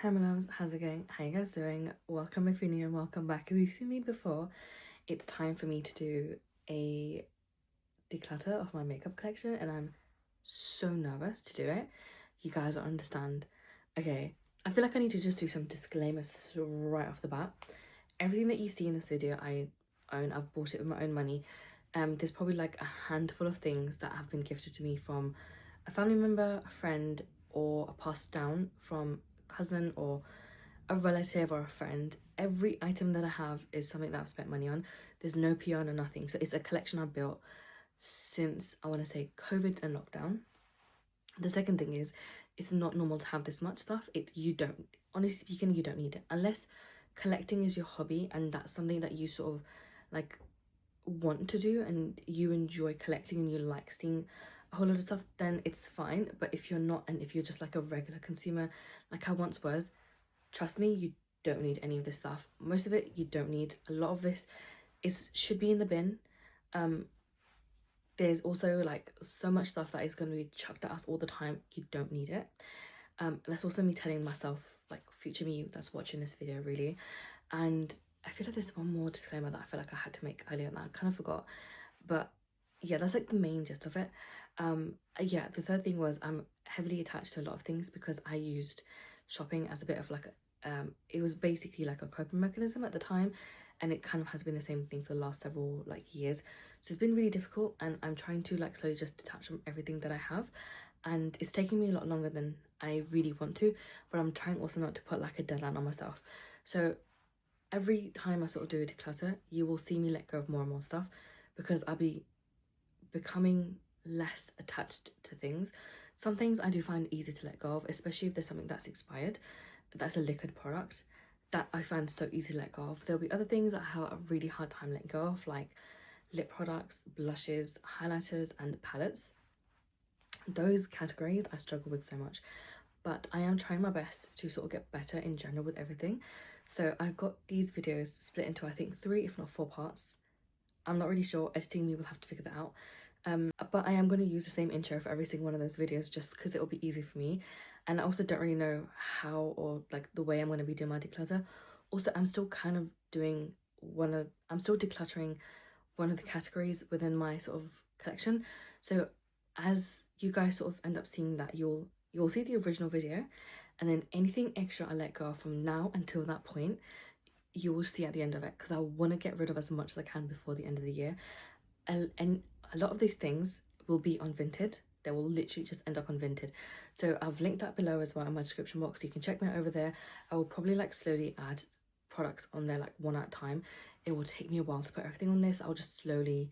Hi my loves, how's it going? How you guys doing? Welcome if you're new and welcome back. If you've seen me before, it's time for me to do a declutter of my makeup collection and I'm so nervous to do it. You guys don't understand. Okay, I feel like I need to just do some disclaimers right off the bat. Everything that you see in this video I own. I've bought it with my own money. There's probably like a handful of things that have been gifted to me from a family member, a friend, or a passed down from a cousin or a relative or a friend. Every item that I have is something that I've spent money on. There's no PR or nothing. So it's a collection I've built since, I want to say, COVID and lockdown. The second thing is, it's not normal to have this much stuff. You don't, honestly speaking, you don't need it. Unless collecting is your hobby and that's something that you sort of like want to do and you enjoy collecting and you like seeing a whole lot of stuff, then it's fine. But if you're not, and if you're just like a regular consumer like I once was, trust me, you don't need any of this stuff. Most of it you don't need. A lot of this should be in the bin. There's also like so much stuff that is going to be chucked at us all the time. You don't need it. That's also me telling myself, like future me that's watching this video, really. And I feel like there's one more disclaimer that I feel like I had to make earlier and I kind of forgot. But yeah, that's like the main gist of it. Yeah, the third thing was I'm heavily attached to a lot of things because I used shopping as a bit of like it was basically like a coping mechanism at the time, and it kind of has been the same thing for the last several like years. So it's been really difficult and I'm trying to like slowly just detach from everything that I have, and it's taking me a lot longer than I really want to, but I'm trying also not to put like a deadline on myself. So every time I sort of do a declutter, you will see me let go of more and more stuff because I'll be becoming less attached to things. Some things I do find easy to let go of, especially if there's something that's expired, that's a liquid product, that I find so easy to let go of. There'll be other things that I have a really hard time letting go of, like lip products, blushes, highlighters, and palettes. Those categories I struggle with so much, but I am trying my best to sort of get better in general with everything. So I've got these videos split into I think 3 if not 4 parts. I'm not really sure, editing me will have to figure that out. But I am going to use the same intro for every single one of those videos just because it'll be easy for me. And I also don't really know how or like the way I'm going to be doing my declutter. Also, I'm still kind of doing I'm still decluttering one of the categories within my sort of collection. So as you guys sort of end up seeing that, you'll see the original video, and then anything extra I let go of from now until that point, you will see at the end of it, because I want to get rid of as much as I can before the end of the year. And a lot of these things will be on Vinted. They will literally just end up on Vinted. So I've linked that below as well in my description box, so you can check me out over there. I will probably like slowly add products on there like one at a time. It will take me a while to put everything on this. I'll just slowly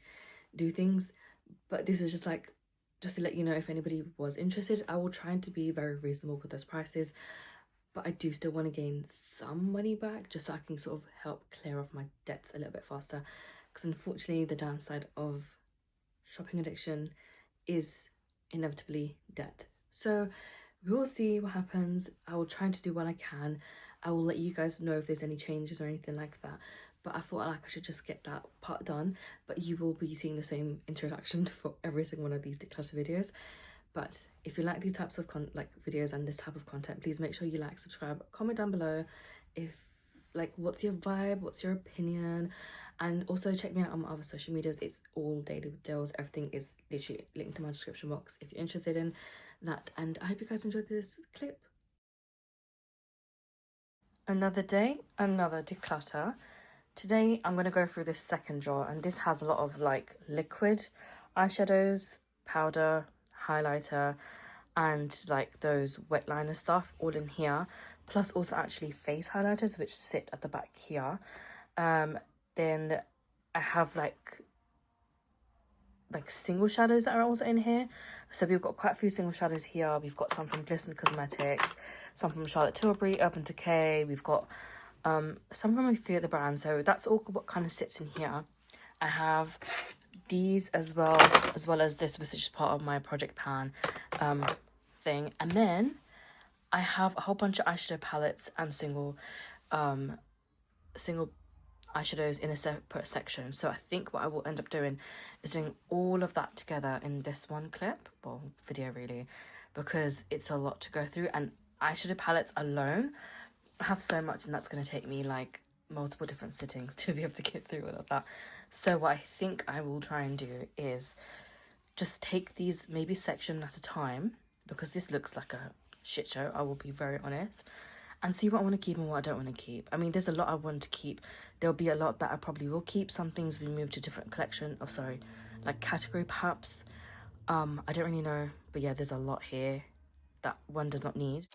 do things, but this is just like just to let you know if anybody was interested. I will try to be very reasonable with those prices, but I do still want to gain some money back just so I can sort of help clear off my debts a little bit faster, because unfortunately the downside of shopping addiction is inevitably debt. So we will see what happens. I will try to do what I can. I will let you guys know if there's any changes or anything like that, but I thought like I should just get that part done. But you will be seeing the same introduction for every single one of these declutter videos. But if you like these types of videos and this type of content, please make sure you like, subscribe, comment down below if like what's your vibe, what's your opinion, and also check me out on my other social medias. It's all Daily with Dils. Everything is literally linked in my description box if you're interested in that. And I hope you guys enjoyed this clip. Another day, another declutter. Today I'm going to go through this second drawer, and this has a lot of like liquid eyeshadows, powder, highlighter, and like those wet liner stuff all in here, plus also actually face highlighters which sit at the back here. Then I have like single shadows that are also in here. So we've got quite a few single shadows here. We've got some from Glisten Cosmetics, some from Charlotte Tilbury, Urban Decay. We've got some from a few of the brands. So that's all what kind of sits in here. I have these as well as this, which is part of my project pan thing. And then I have a whole bunch of eyeshadow palettes and single eyeshadows in a separate section. So I think what I will end up doing is doing all of that together in this one clip, well, video really, because it's a lot to go through. And eyeshadow palettes alone I have so much, and that's going to take me like multiple different sittings to be able to get through all of that. So what I think I will try and do is just take these maybe section at a time, because this looks like a shit show, I will be very honest, and see what I want to keep and what I don't want to keep. I mean, there's a lot I want to keep. There'll be a lot that I probably will keep. Some things we move to different collection, oh sorry, like category perhaps. I don't really know, but yeah, there's a lot here that one does not need.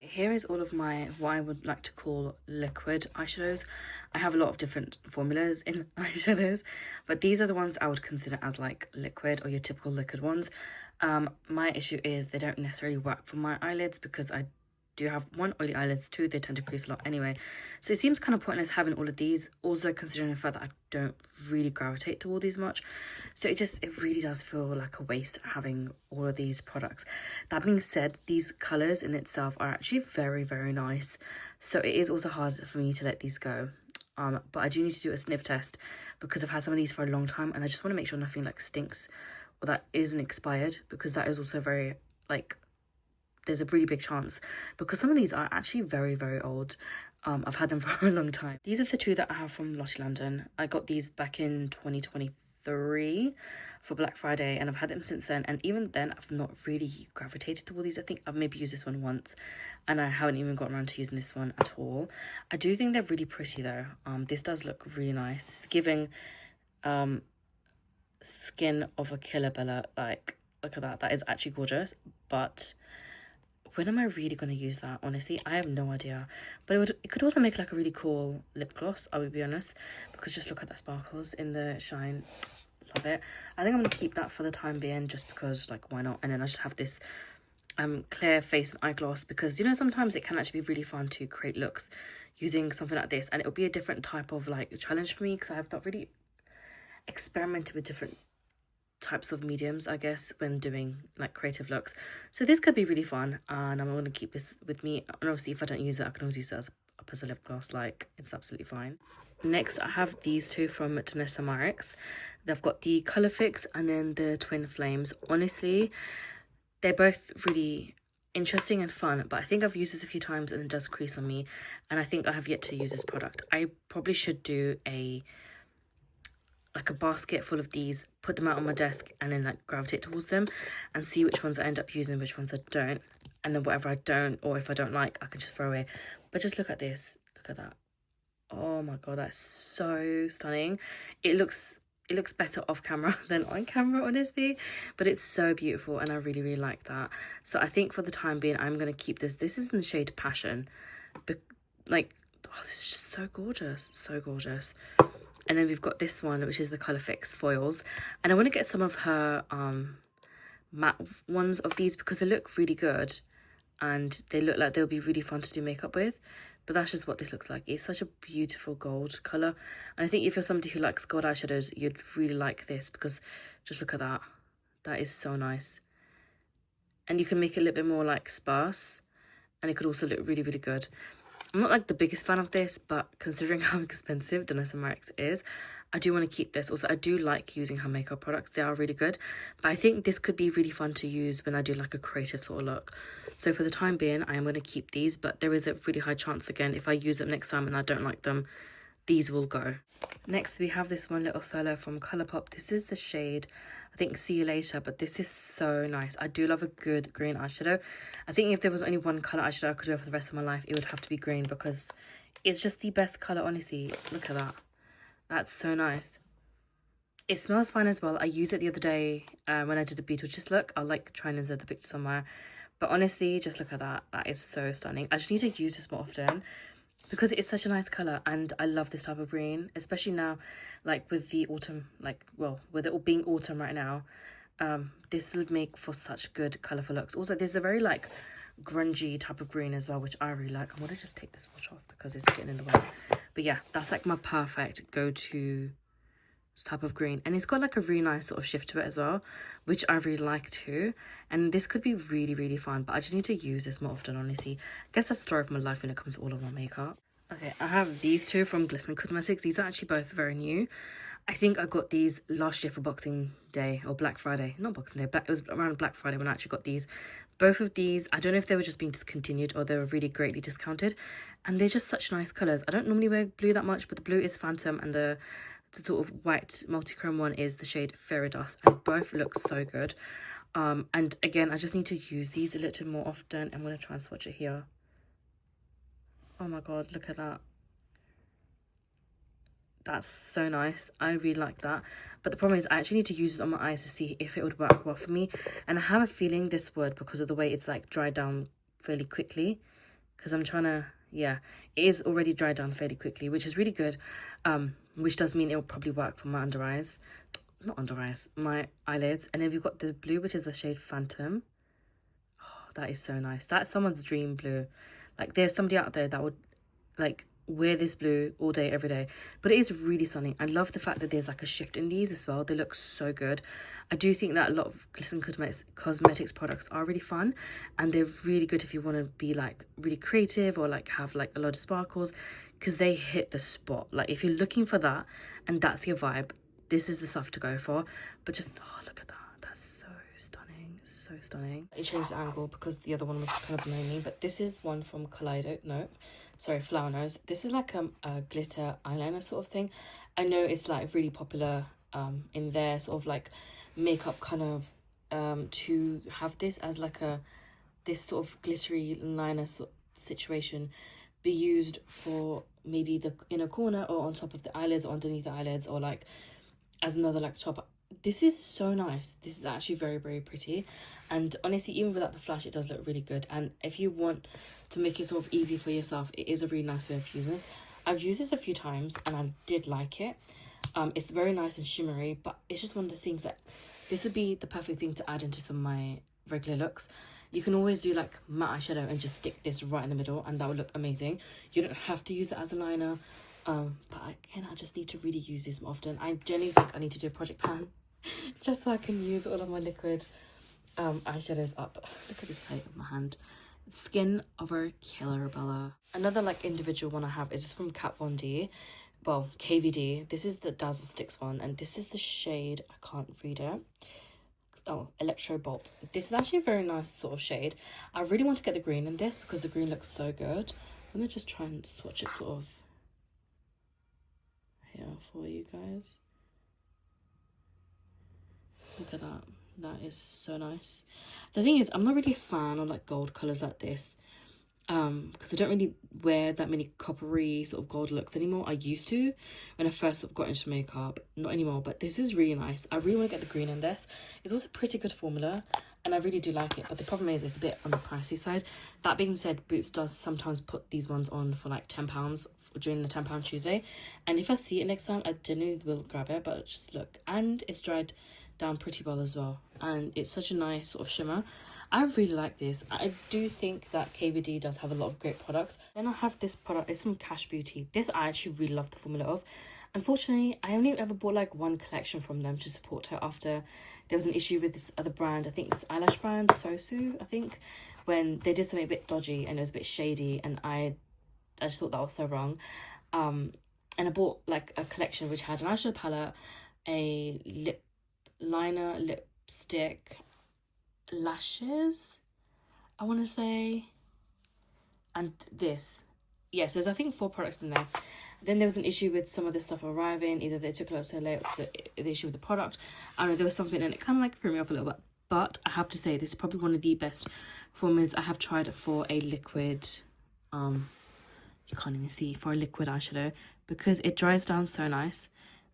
Here is all of my, what I would like to call liquid eyeshadows. I have a lot of different formulas in eyeshadows, but these are the ones I would consider as like liquid, or your typical liquid ones. My issue is they don't necessarily work for my eyelids, because I do have one, oily eyelids, two, they tend to crease a lot anyway, so it seems kind of pointless having all of these, also considering the fact that I don't really gravitate toward these much. So it really does feel like a waste having all of these products. That being said, these colors in itself are actually very, very nice, so it is also hard for me to let these go. But I do need to do a sniff test, because I've had some of these for a long time, and I just want to make sure nothing like stinks or that isn't expired, because that is also very like, there's a really big chance, because some of these are actually very, very old. I've had them for a long time. These are the two that I have from Lottie London. I got these back in 2023 for Black Friday, and I've had them since then, and even then I've not really gravitated toward these. I think I've maybe used this one once, and I haven't even gotten around to using this one at all. I do think they're really pretty though. This does look really nice. It's giving Skin of a Killer Bella. Like, look at that, that is actually gorgeous. But when am I really going to use that? Honestly, I have no idea. But it could also make like a really cool lip gloss, I would be honest, because just look at that sparkles in the shine. Love it. I think I'm going to keep that for the time being, just because, like, why not? And then I just have this clear face and eye gloss, because, you know, sometimes it can actually be really fun to create looks using something like this, and it'll be a different type of like challenge for me, because I have not really experimented with different types of mediums, I guess, when doing like creative looks. So this could be really fun, and I'm going to keep this with me, and obviously if I don't use it, I can always use it as a lip gloss. Like, it's absolutely fine. Next, I have these two from Danessa Marix. They've got the Colour Fix and then the Twin Flames. Honestly, they're both really interesting and fun, but I think I've used this a few times and it does crease on me, and I think I have yet to use this product. I probably should do a basket full of these, put them out on my desk, and then like gravitate towards them and see which ones I end up using, which ones I don't, and then whatever I don't, or if I don't like, I can just throw away. But just look at this, look at that. Oh my god, that's so stunning. It looks better off camera than on camera, honestly, but it's so beautiful, and I really, really like that. So I think for the time being, I'm gonna keep this. This is in the shade Passion, but like, oh, this is just so gorgeous, so gorgeous. And then we've got this one, which is the Colour Fix Foils, and I want to get some of her matte ones of these, because they look really good and they look like they'll be really fun to do makeup with. But that's just what this looks like. It's such a beautiful gold colour, and I think if you're somebody who likes gold eyeshadows, you'd really like this, because just look at that. That is so nice. And you can make it a little bit more like sparse, and it could also look really, really good. I'm not like the biggest fan of this, but considering how expensive Danessa Marix is, I do want to keep this. Also, I do like using her makeup products. They are really good, but I think this could be really fun to use when I do like a creative sort of look. So for the time being, I am going to keep these, but there is a really high chance, again, if I use them next time and I don't like them, these will go. Next, we have this one little solo from Colourpop. This is the shade, I think, See You Later, but this is so nice. I do love a good green eyeshadow. I think if there was only one colour eyeshadow I could wear for the rest of my life, it would have to be green, because it's just the best colour, honestly. Look at that. That's so nice. It smells fine as well. I used it the other day when I did the Beetlejuice look. I'll like try and insert the picture somewhere. But honestly, just look at that. That is so stunning. I just need to use this more often, because it's such a nice colour, and I love this type of green, especially now, like with the autumn, like, well, with it all being autumn right now, this would make for such good colourful looks. Also, there's a very like grungy type of green as well, which I really like. I'm going to just take this watch off because it's getting in the way. But yeah, that's like my perfect go-to type of green, and it's got like a really nice sort of shift to it as well, which I really like too. And this could be really, really fun, but I just need to use this more often, honestly. I guess that's the story of my life when it comes to all of my makeup. Okay, I have these two from Glisten Cosmetics. These are actually both very new. I think I got these last year for Boxing Day or Black Friday. Not Boxing Day, it was around Black Friday when I actually got these. Both of these, I don't know if they were just being discontinued or they were really greatly discounted. And they're just such nice colours. I don't normally wear blue that much, but the blue is Phantom and the sort of white multichrome one is the shade Fairy Dust. And both look so good. And again, I just need to use these a little more often. I'm going to try and swatch it here. Oh my god, look at that. That's so nice. I really like that. But the problem is I actually need to use it on my eyes to see if it would work well for me. And I have a feeling this would because of the way it's like dried down fairly quickly. Because I'm trying to, yeah, it is already dried down fairly quickly, which is really good. Which does mean it will probably work for my under eyes. Not under eyes, my eyelids. And then we've got the blue, which is the shade Phantom. Oh, that is so nice. That's someone's dream blue. Like there's somebody out there that would like wear this blue all day every day, but it is really stunning. I love the fact that there's like a shift in these as well. They look so good. I do think that a lot of Glisten Cosmetics products are really fun, and they're really good if you want to be like really creative or like have like a lot of sparkles, because they hit the spot. Like if you're looking for that and that's your vibe, this is the stuff to go for. But just, oh, look at that. That's so stunning. So stunning. I changed the angle because the other one was kind of below me, but this is one from Flower Nose. This is like a glitter eyeliner sort of thing. I know it's like really popular in their sort of like makeup kind of to have this as like this sort of glittery liner situation be used for maybe the inner corner or on top of the eyelids or underneath the eyelids or like as another like top. This is so nice. This is actually very, very pretty. And honestly, even without the flash, it does look really good. And if you want to make it sort of easy for yourself, it is a really nice way of using this. I've used this a few times and I did like it. It's very nice and shimmery, but it's just one of the things that this would be the perfect thing to add into some of my regular looks. You can always do like matte eyeshadow and just stick this right in the middle and that would look amazing. You don't have to use it as a liner. But again, I just need to really use this more often. I genuinely think I need to do a project pan just so I can use all of my liquid eyeshadows up. Look at this height of my hand. Skin over Killer Bella. Another like individual one I have is this from Kat Von D. Well, KVD. This is the Dazzle Sticks one, and this is the shade, I can't read it. Oh, Electro Bolt. This is actually a very nice sort of shade. I really want to get the green in this because the green looks so good. I'm gonna just try and swatch it sort of here for you guys. Look at that. That is so nice. The thing is, I'm not really a fan of like gold colours like this. Because I don't really wear that many coppery sort of gold looks anymore. I used to when I first sort of got into makeup. Not anymore, but this is really nice. I really want to get the green in this. It's also a pretty good formula and I really do like it. But the problem is it's a bit on the pricey side. That being said, Boots does sometimes put these ones on for like £10 during the £10 Tuesday. And if I see it next time, I genuinely will grab it. But just look. And it's dried down pretty well as well. And it's such a nice sort of shimmer. I really like this. I do think that KVD does have a lot of great products. Then I have this product. It's from Cash Beauty. This I actually really love the formula of. Unfortunately, I only ever bought like one collection from them to support her after there was an issue with this other brand. I think this eyelash brand, Sosu, I think, when they did something a bit dodgy and it was a bit shady, and I just thought that was so wrong. And I bought like a collection which had an eyeshadow palette, a lip liner, lipstick, lashes, I want to say, and this. Yes, there's I think 4 products in there. Then there was an issue with some of this stuff arriving. Either they took a lot so late, or the issue with the product. I don't know, there was something, and it kind of like threw me off a little bit. But I have to say, this is probably one of the best formulas I have tried for a liquid. You can't even see, for a liquid eyeshadow, because it dries down so nice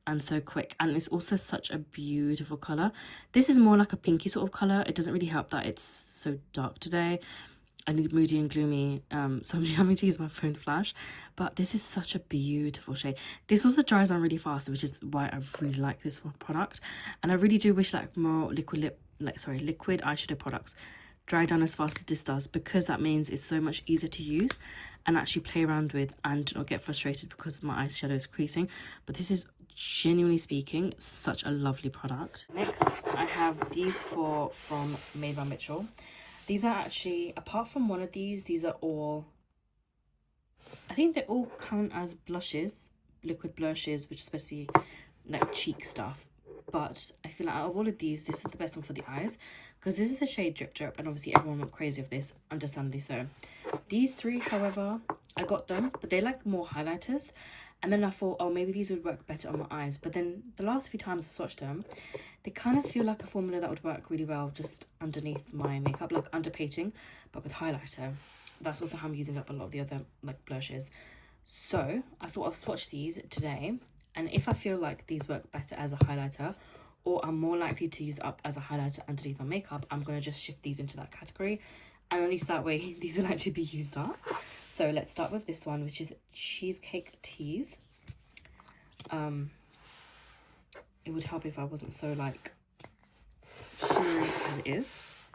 and so quick, and it's also such a beautiful color. This is more like a pinky sort of color. It doesn't really help that it's so dark today. I need moody and gloomy, so I'm having to use my phone flash, but this is such a beautiful shade. This also dries down really fast, which is why I really like this product. And I really do wish like more liquid eyeshadow products dry down as fast as this does, because that means it's so much easier to use and actually play around with and not get frustrated because my eyeshadow is creasing. But this is, genuinely speaking, such a lovely product. Next, I have these 4 from Made by Mitchell. These are actually, apart from one of these are all I think they all count as blushes, liquid blushes, which is supposed to be like cheek stuff. But I feel like out of all of these, this is the best one for the eyes, because this is the shade Drip Drip, and obviously everyone went crazy with this, understandably so. These three, however, I got them, but they like more highlighters. And then I thought, oh, maybe these would work better on my eyes. But then the last few times I swatched them, they kind of feel like a formula that would work really well just underneath my makeup, like underpainting, but with highlighter. That's also how I'm using up a lot of the other like blushes. So I thought I'll swatch these today. And if I feel like these work better as a highlighter, or I'm more likely to use it up as a highlighter underneath my makeup, I'm going to just shift these into that category. And at least that way, these will actually be used up. So let's start with this one, which is Cheesecake Tease. It would help if I wasn't so like shimmery as it is.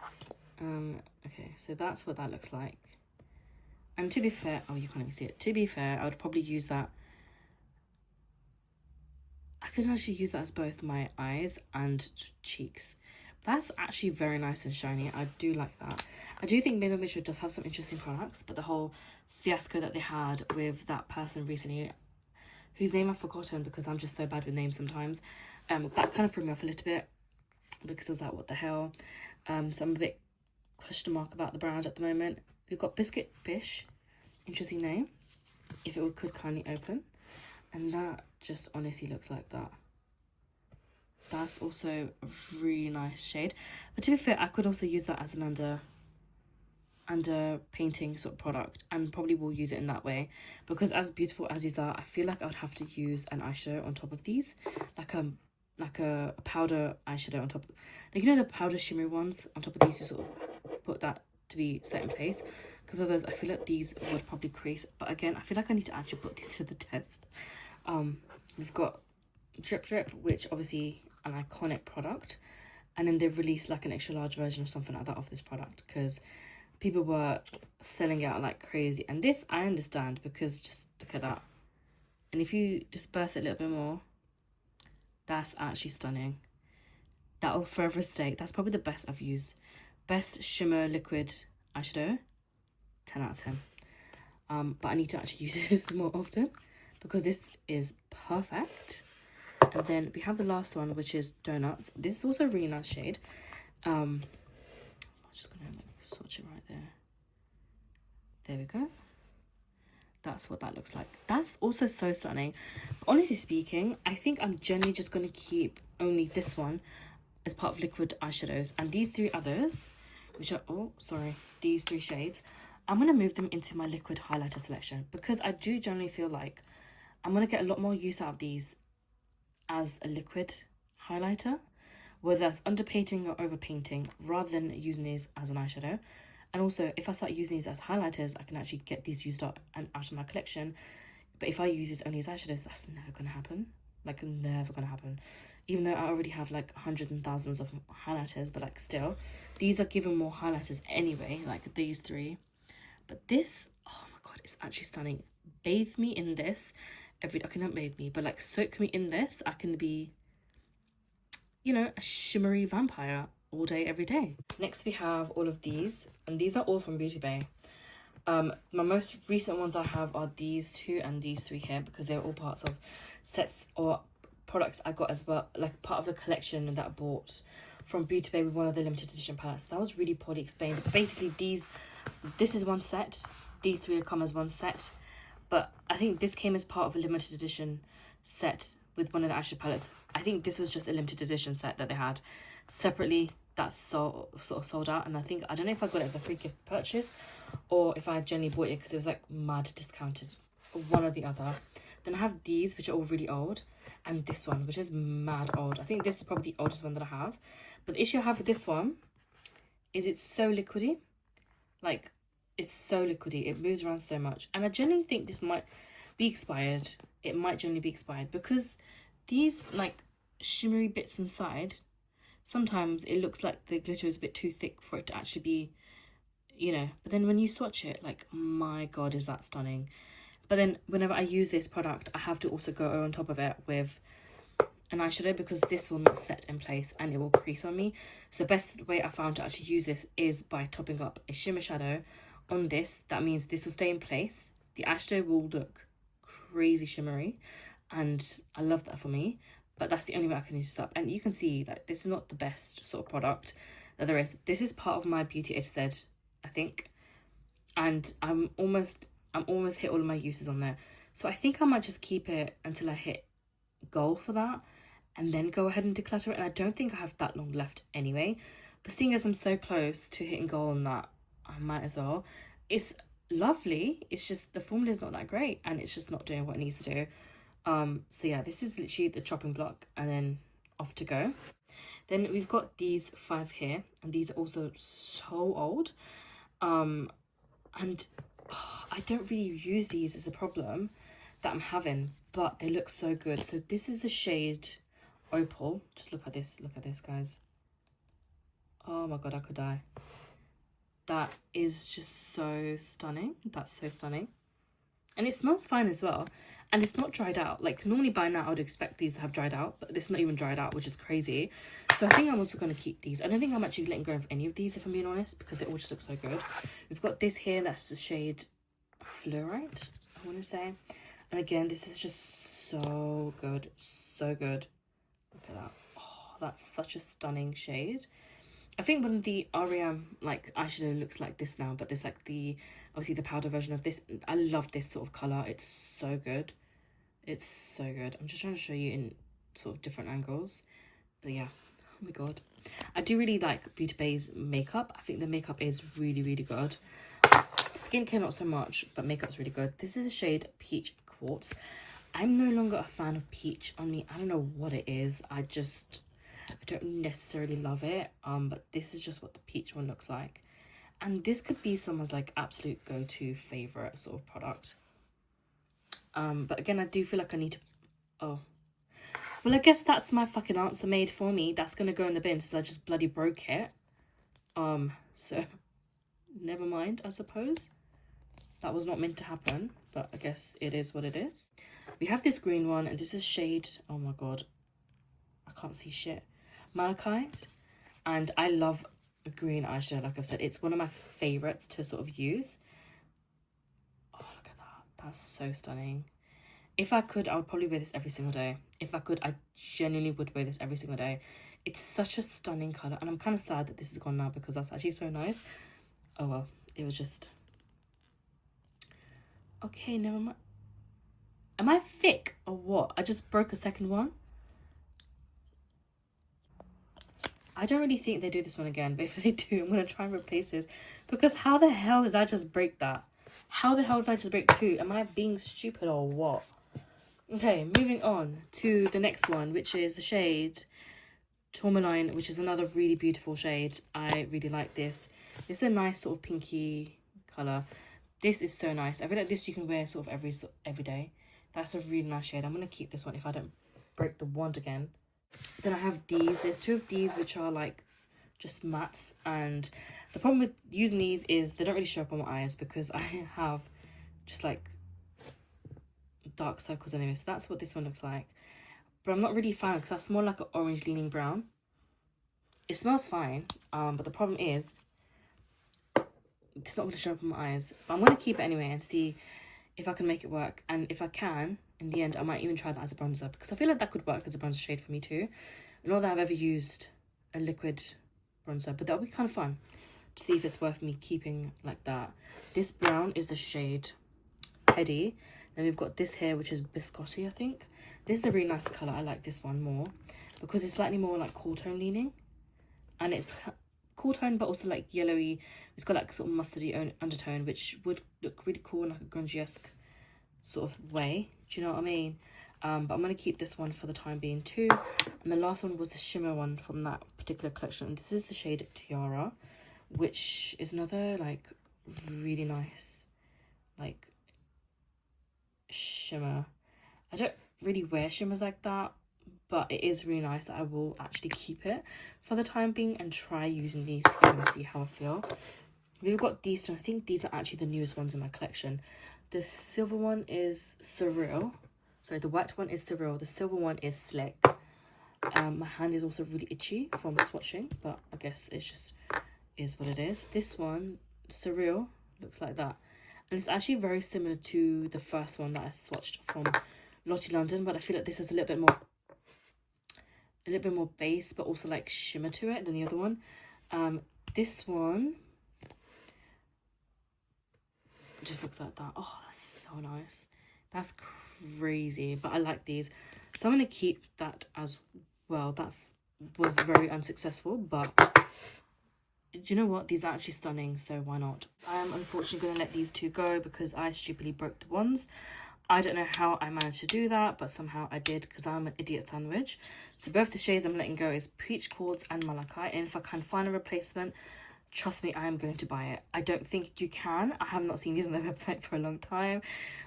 Okay, so that's what that looks like. And to be fair, oh, you can't even see it. To be fair, I would probably use that. I could actually use that as both my eyes and cheeks. That's actually very nice and shiny. I do like that. I do think ByMehshake does have some interesting products, but the whole fiasco that they had with that person recently, whose name I've forgotten because I'm just so bad with names sometimes, that kind of threw me off a little bit because I was like, what the hell? So I'm a bit question mark about the brand at the moment. We've got Biscuit Bish, interesting name, if it could kindly open. And that just honestly looks like that. That's also a really nice shade. But to be fair, I could also use that as an under painting sort of product, and probably will use it in that way, because as beautiful as these are, I feel like I would have to use an eyeshadow on top of these, like a powder eyeshadow on top, like, you know, the powder shimmery ones on top of these to sort of put that to be set in place, because otherwise I feel like these would probably crease. But again, I feel like I need to actually put these to the test. We've got Drip Drip, which obviously an iconic product, and then they've released like an extra large version or something like that of this product because people were selling it out like crazy. And this I understand, because just look at that, and if you disperse it a little bit more, that's actually stunning. That will forever stay. That's probably the best I've used. Best shimmer liquid eyeshadow, 10 out of 10. But I need to actually use this more often because this is perfect. And then we have the last one, which is Donuts. This is also a really nice shade. I'm just gonna like swatch it right there. There we go. That's what that looks like. That's also so stunning. But honestly speaking, I think I'm generally just going to keep only this one as part of liquid eyeshadows. And these three others, which are, these three shades, I'm going to move them into my liquid highlighter selection, because I do generally feel like I'm going to get a lot more use out of these as a liquid highlighter, whether that's underpainting or overpainting, rather than using these as an eyeshadow. And also, if I start using these as highlighters, I can actually get these used up and out of my collection. But if I use these only as eyeshadows, that's never going to happen. Like, never going to happen. Even though I already have, like, hundreds and thousands of highlighters, but, like, still. These are given more highlighters anyway, like these three. But this, oh my god, it's actually stunning. Bathe me in this. Okay, not bathe me, but, like, soak me in this. I can be, you know, a shimmery vampire all day, every day. Next, we have all of these, and these are all from Beauty Bay. My most recent ones I have are these two and these three here, because they're all parts of sets or products I got as well, like part of the collection that I bought from Beauty Bay with one of the limited edition palettes. That was really poorly explained. Basically, this is one set, these three come as one set, but I think this came as part of a limited edition set with one of the eyeshadow palettes. I think this was just a limited edition set that they had separately. That's sort of sold out, and I don't know if I got it as a free gift purchase or if I generally bought it because it was like mad discounted, one or the other. Then I have these, which are all really old, and this one, which is mad old. I think this is probably the oldest one that I have. But the issue I have with this one is it's so liquidy. Like, it's so liquidy. It moves around so much. And I genuinely think this might be expired. It might generally be expired because these, like, shimmery bits inside, sometimes it looks like the glitter is a bit too thick for it to actually be, you know. But then when you swatch it, like, my god, is that stunning. But then whenever I use this product, I have to also go on top of it with an eyeshadow, because this will not set in place and it will crease on me. So the best way I found to actually use this is by topping up a shimmer shadow on this. That means this will stay in place the eyeshadow will look crazy shimmery, and I love that for me. But that's the only way I can use this up. And you can see that this is not the best sort of product that there is. This is part of my beauty HZ, I think. And I'm almost hit all of my uses on there. So I think I might just keep it until I hit goal for that, and then go ahead and declutter it. And I don't think I have that long left anyway. But seeing as I'm so close to hitting goal on that, I might as well. It's lovely. It's just the formula is not that great, and it's just not doing what it needs to do. So yeah, this is literally the chopping block, and then off to go. Then we've got these 5 here, and these are also so old. And I don't really use these as a problem that I'm having, but they look so good. So this is the shade Opal. Just look at this, guys. Oh my god, I could die. That is just so stunning. That's so stunning. And it smells fine as well. And it's not dried out. Like, normally by now I would expect these to have dried out, but this is not even dried out, which is crazy. So I think I'm also going to keep these. I don't think I'm actually letting go of any of these, if I'm being honest, because they all just look so good. We've got this here, that's the shade Fluorite, I want to say. And again, this is just so good. So good. Look at that. Oh, that's such a stunning shade. I think one of the REM like eyeshadow looks like this now, but there's like the obviously the powder version of this. I love this sort of colour. It's so good. It's so good. I'm just trying to show you in sort of different angles. But yeah, oh my god. I do really like Beauty Bay's makeup. I think the makeup is really, really good. Skincare not so much, but makeup's really good. This is a shade Peach Quartz. I'm no longer a fan of peach on me. I don't know what it is. I don't necessarily love it, but this is just what the peach one looks like. And this could be someone's like absolute go-to favorite sort of product. But again, I do feel like I need to, oh, well, I guess that's my fucking answer made for me. That's gonna go in the bin since I just bloody broke it. So never mind, I suppose. That was not meant to happen, but I guess it is what it is. We have this green one, and this is shade, oh my god, I can't see shit, Malachite. And I love green eyeshadow. Like I've said, it's one of my favorites to sort of use. Oh, look at that. That's so stunning. If I could, I would probably wear this every single day. If I could, I genuinely would wear this every single day. It's such a stunning color, and I'm kind of sad that this is gone now because that's actually so nice. Oh well, it was just, okay, never mind. Am I thick or what? I just broke a second one. I don't really think they do this one again, but if they do, I'm going to try and replace this. Because how the hell did I just break that? How the hell did I just break 2? Am I being stupid or what? Okay, moving on to the next one, which is the shade Tourmaline, which is another really beautiful shade. I really like this. It's a nice sort of pinky colour. This is so nice. I feel like this you can wear sort of every day. That's a really nice shade. I'm going to keep this one if I don't break the wand again. Then I have these. There's 2 of these which are like just mattes, and the problem with using these is they don't really show up on my eyes because I have just like dark circles anyway. So that's what this one looks like. But I'm not really a fan because that's more like an orange leaning brown. It smells fine, but the problem is it's not going to show up on my eyes. But I'm going to keep it anyway and see if I can make it work. And if I can, in the end, I might even try that as a bronzer because I feel like that could work as a bronzer shade for me too. Not that I've ever used a liquid bronzer, but that'll be kind of fun to see if it's worth me keeping like that. This brown is the shade Teddy. Then we've got this here, which is Biscotti, I think. This is a really nice colour. I like this one more because it's slightly more like cool tone leaning. And it's cool tone, but also like yellowy. It's got like sort of mustardy undertone, which would look really cool in like a grungy-esque sort of way. Do you know what I mean? But I'm going to keep this one for the time being too. And the last one was the shimmer one from that particular collection. This is the shade Tiara, which is another like really nice like shimmer. I don't really wear shimmers like that, but it is really nice. I will actually keep it for the time being and try using these together and see how I feel. We've got these two. I think these are actually the newest ones in my collection. The silver one is Surreal. Sorry, the white one is Surreal. The silver one is Slick. My hand is also really itchy from swatching, but I guess it's just is what it is. This one, Surreal, looks like that. And it's actually very similar to the first one that I swatched from Lottie London, but I feel like this has a little bit more base, but also like shimmer to it than the other one. This one just looks like that. Oh, that's so nice. That's crazy, but I like these, so I'm gonna keep that as well. Was very unsuccessful, but do you know what, these are actually stunning, so why not? I'm unfortunately gonna let these two go because I stupidly broke the ones. I don't know how I managed to do that, but somehow I did, because I'm an idiot sandwich. So both the shades I'm letting go is Peach Quartz and Malachite, and if I can find a replacement, trust me, I am going to buy it. I don't think you can. I have not seen these on the website for a long time,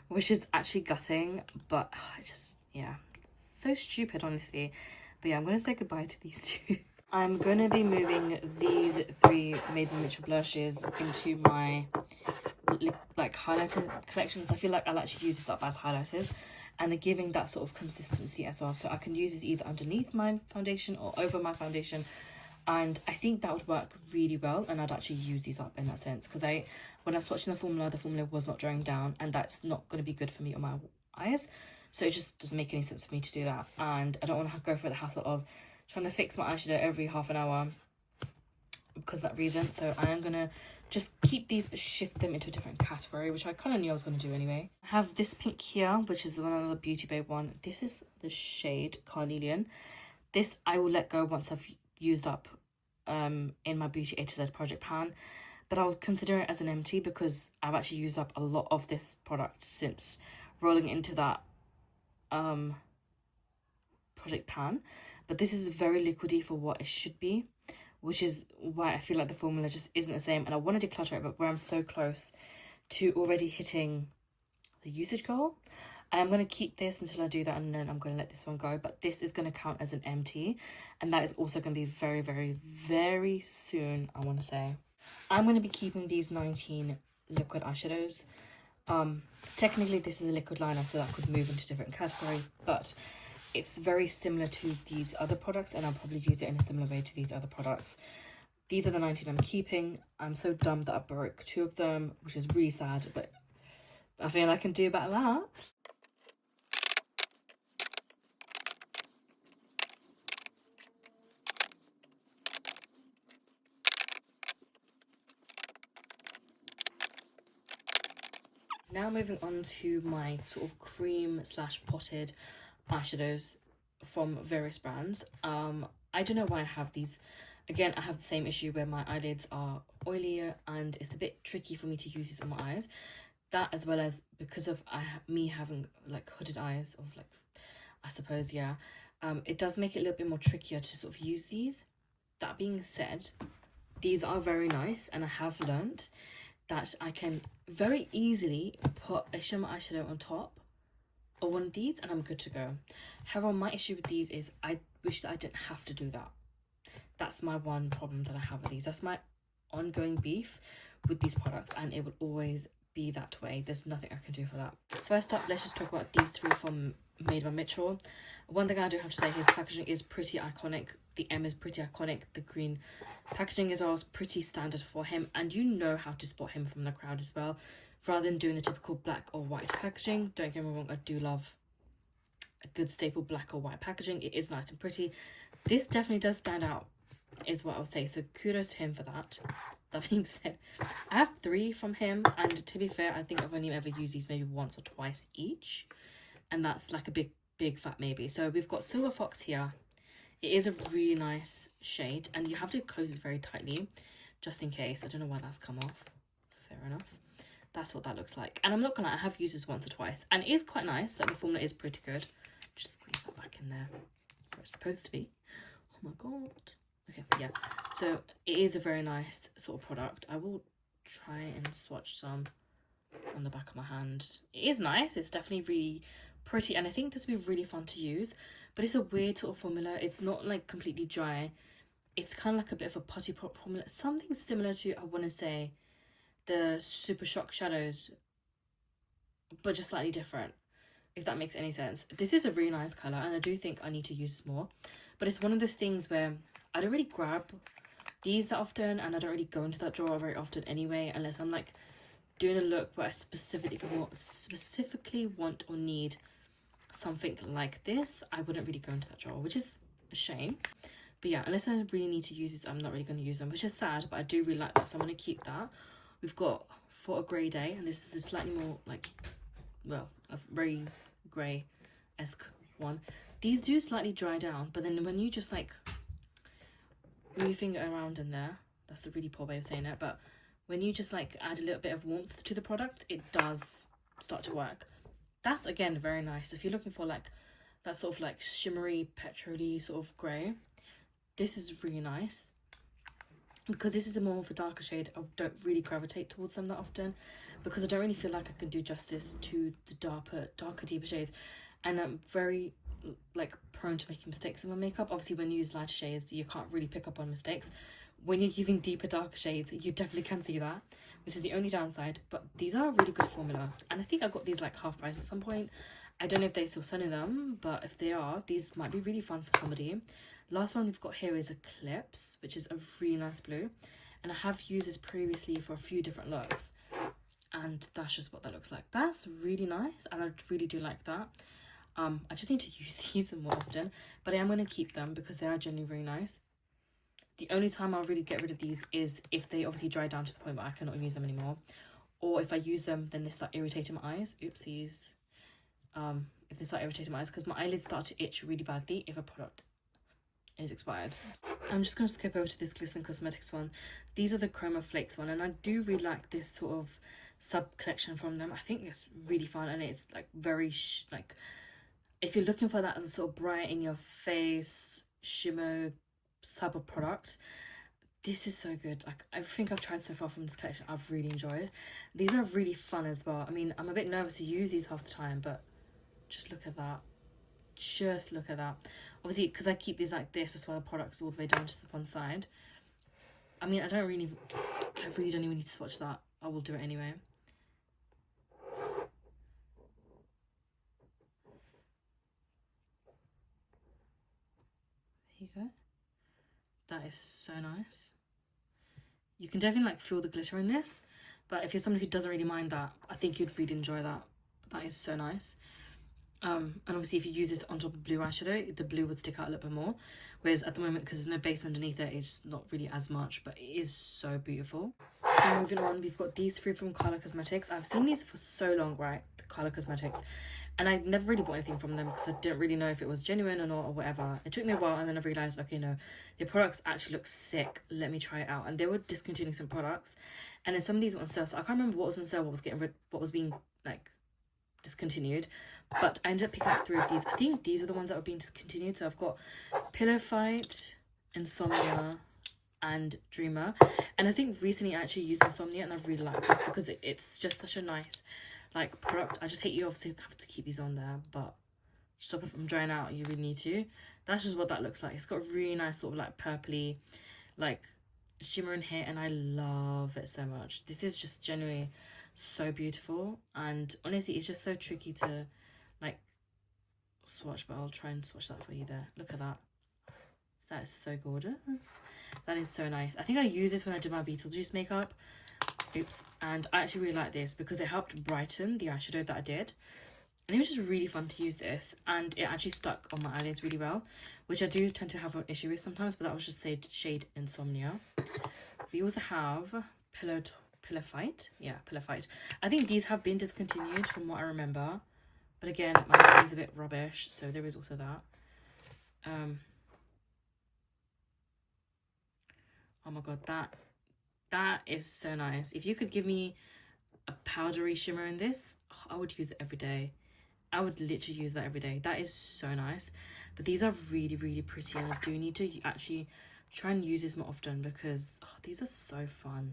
which is actually gutting, but I just, yeah, so stupid, honestly. But yeah, I'm going to say goodbye to these two. I'm going to be moving these 3 Made by Mitchell blushes into my like highlighter collection, because I feel like I'll actually use this up as highlighters, and they're giving that sort of consistency as well. So I can use this either underneath my foundation or over my foundation, and I think that would work really well, and I'd actually use these up in that sense, because when I was watching the formula was not drying down, and that's not going to be good for me on my eyes. So it just doesn't make any sense for me to do that, and I don't want to go for the hassle of trying to fix my eyeshadow every half an hour because of that reason. So I am gonna just keep these but shift them into a different category, which I kind of knew I was going to do anyway. I have this pink here, which is another Beauty Babe one. This is the shade Carnelian. This I will let go once I've used up in my Beauty A to Z project pan, but I'll consider it as an empty because I've actually used up a lot of this product since rolling into that project pan. But this is very liquidy for what it should be, which is why I feel like the formula just isn't the same, and I want to declutter it, but where I'm so close to already hitting the usage goal, I am going to keep this until I do that, and then I'm going to let this one go. But this is going to count as an empty, and that is also going to be very, very, very soon, I want to say. I'm going to be keeping these 19 liquid eyeshadows. Technically this is a liquid liner, so that could move into a different category, but it's very similar to these other products, and I'll probably use it in a similar way to these other products. These are the 19 I'm keeping. I'm so dumb that I broke 2 of them, which is really sad, but I feel I can do about that. Now moving on to my sort of cream / potted eyeshadows from various brands. I don't know why I have these. Again, I have the same issue where my eyelids are oilier and it's a bit tricky for me to use these on my eyes. That, as well as because of me having like hooded eyes, of like, I suppose, yeah, it does make it a little bit more trickier to sort of use these. That being said, these are very nice, and I have learnt that I can very easily put a shimmer eyeshadow on top of one of these and I'm good to go. However, my issue with these is I wish that I didn't have to do that. That's my one problem that I have with these. That's my ongoing beef with these products, and it will always be that way. There's nothing I can do for that. First up, let's just talk about these 3 from Made by Mitchell. One thing I do have to say, his packaging is pretty iconic. The M is pretty iconic. The green packaging as well is pretty standard for him, and you know how to spot him from the crowd as well, rather than doing the typical black or white packaging. Don't get me wrong, I do love a good staple black or white packaging. It is nice and pretty. This definitely does stand out, is what I'll say, so kudos to him for that. That being said, I have 3 from him, and to be fair, I think I've only ever used these maybe once or twice each, and that's like a big fat maybe. So we've got Silver Fox here. It is a really nice shade, and you have to close it very tightly just in case. I don't know why that's come off. Fair enough. That's what that looks like, and I'm not gonna lie, I have used this once or twice, and it is quite nice. Like, the formula is pretty good. Just squeeze that back in there where it's supposed to be. Oh my god. Okay, yeah, so it is a very nice sort of product. I will try and swatch some on the back of my hand. It is nice. It's definitely really pretty, and I think this would be really fun to use, but it's a weird sort of formula. It's not like completely dry. It's kind of like a bit of a putty pop formula, something similar to, I want to say, the Super Shock shadows, but just slightly different, if that makes any sense. This is a really nice colour, and I do think I need to use this more, but it's one of those things where I don't really grab these that often, and I don't really go into that drawer very often anyway, unless I'm like doing a look where I specifically want or need something like this, I wouldn't really go into that drawer, which is a shame. But yeah, unless I really need to use these, I'm not really going to use them, which is sad, but I do really like that, so I'm going to keep that. We've got For a Grey Day, and this is a slightly more like, well, a very grey-esque one. These do slightly dry down, but then when you just like move your finger around in there, that's a really poor way of saying it, but when you just like add a little bit of warmth to the product, it does start to work. That's again very nice if you're looking for like that sort of like shimmery petrol-y sort of grey. This is really nice because this is a more of a darker shade. I don't really gravitate towards them that often because I don't really feel like I can do justice to the darker deeper shades, and I'm very like prone to making mistakes in my makeup. Obviously when you use lighter shades you can't really pick up on mistakes. When you're using deeper darker shades you definitely can see that, which is the only downside. But these are a really good formula, and I think I got these like half price at some point. I don't know if they're still selling them, but if they are, these might be really fun for somebody. Last one we've got here is Eclipse, which is a really nice blue, and I have used this previously for a few different looks, and that's just what that looks like. That's really nice, and I really do like that. I just need to use these more often, but I am going to keep them because they are genuinely very nice. The only time I'll really get rid of these is if they obviously dry down to the point where I cannot use them anymore, or if I use them then they start irritating my eyes. Oopsies. If they start irritating my eyes, because my eyelids start to itch really badly if a product is expired. I'm just going to skip over to this Glistening Cosmetics one. These are the Chroma Flakes one, and I do really like this sort of sub collection from them. I think it's really fun, and it's like very like if you're looking for that sort of bright in your face shimmer sub of product, this is so good. Like everything I've tried so far from this collection I've really enjoyed. These are really fun as well. I mean, I'm a bit nervous to use these half the time, but just look at that. Just look at that. Obviously because I keep these like this, that's why the product's all the way down to the one side. I mean, I really don't even need to swatch that. I will do it anyway. There you go. That is so nice. You can definitely like feel the glitter in this, but if you're someone who doesn't really mind that, I think you'd really enjoy that. That is so nice. And obviously if you use this on top of blue eyeshadow, the blue would stick out a little bit more, whereas at the moment, because there's no base underneath it, it's not really as much, but it is so beautiful. So moving on, we've got these three from Color Cosmetics. I've seen these for so long, right, the Color Cosmetics, and I never really bought anything from them because I didn't really know if it was genuine or not or whatever. It took me a while, and then I realised, okay, no, their products actually look sick, let me try it out. And they were discontinuing some products, and then some of these were on sale, so I can't remember what was on sale, what was being like discontinued, but I ended up picking up 3 of these. I think these were the ones that were being discontinued. So I've got Pillow Fight, Insomnia, and Dreamer. And I think recently I actually used Insomnia, and I've really liked this because it's just such a nice like product. I just hate you obviously have to keep these on there, but stop it from drying out, you really need to. That's just what that looks like. It's got a really nice sort of like purpley like shimmer in here, and I love it so much. This is just genuinely so beautiful, and honestly it's just so tricky to like swatch, but I'll try and swatch that for you there. Look at that. That is so gorgeous. That is so nice. I think I used this when I did my Beetlejuice makeup. Oops. And I actually really like this because it helped brighten the eyeshadow that I did. And it was just really fun to use this. And it actually stuck on my eyelids really well, which I do tend to have an issue with sometimes, but that was just shade Insomnia. We also have Pillow Fight. Yeah, Pillow Fight. I think these have been discontinued from what I remember. But again, my memory is a bit rubbish, so there is also that. Oh my god, that is so nice. If you could give me a powdery shimmer in this, oh, I would use it every day. I would literally use that every day. That is so nice. But these are really, really pretty, and I do need to actually try and use this more often because these are so fun.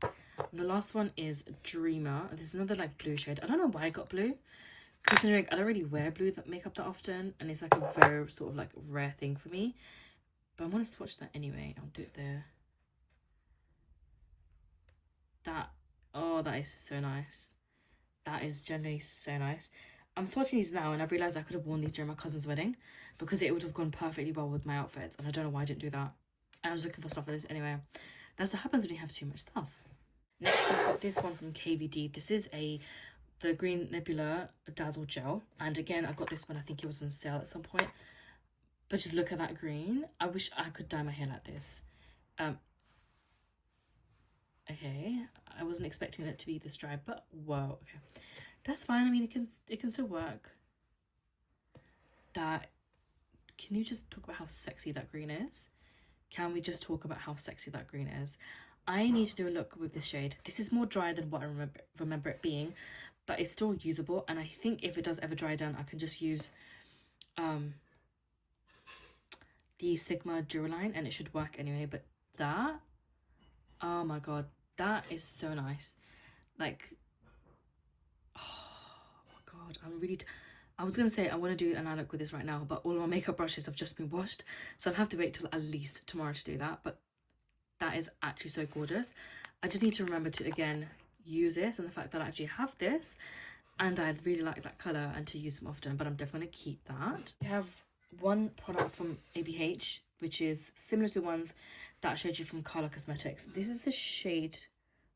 And the last one is Dreamer. This is another like blue shade. I don't know why I got blue, considering I don't really wear blue makeup that often, and it's like a very sort of like rare thing for me. But I want to swatch that anyway. I'll do it there. That is so nice. That is genuinely so nice. I'm swatching these now, and I've realised I could have worn these during my cousin's wedding because it would have gone perfectly well with my outfit, and I don't know why I didn't do that. And I was looking for stuff like this anyway. That's what happens when you have too much stuff. Next we've got this one from KVD. This is the Green Nebula Dazzle Gel. And again, I got this one, I think it was on sale at some point. But just look at that green. I wish I could dye my hair like this. Okay, I wasn't expecting it to be this dry, but whoa, okay. That's fine. I mean, it can still work. Can you just talk about how sexy that green is? Can we just talk about how sexy that green is? I need to do a look with this shade. This is more dry than what I remember it being, but it's still usable. And I think if it does ever dry down, I can just use the Sigma Duraline and it should work anyway. But that, oh my god, that is so nice. Like, oh my god, I was gonna say I want to do an eye look with this right now, but all of my makeup brushes have just been washed, so I'll have to wait till at least tomorrow to do that. But that is actually so gorgeous. I just need to remember to again use this, and the fact that I actually have this, and I really like that color, and to use them often. But I'm definitely gonna keep that. We have one product from ABH, which is similar to the ones that I showed you from Color Cosmetics. This is the shade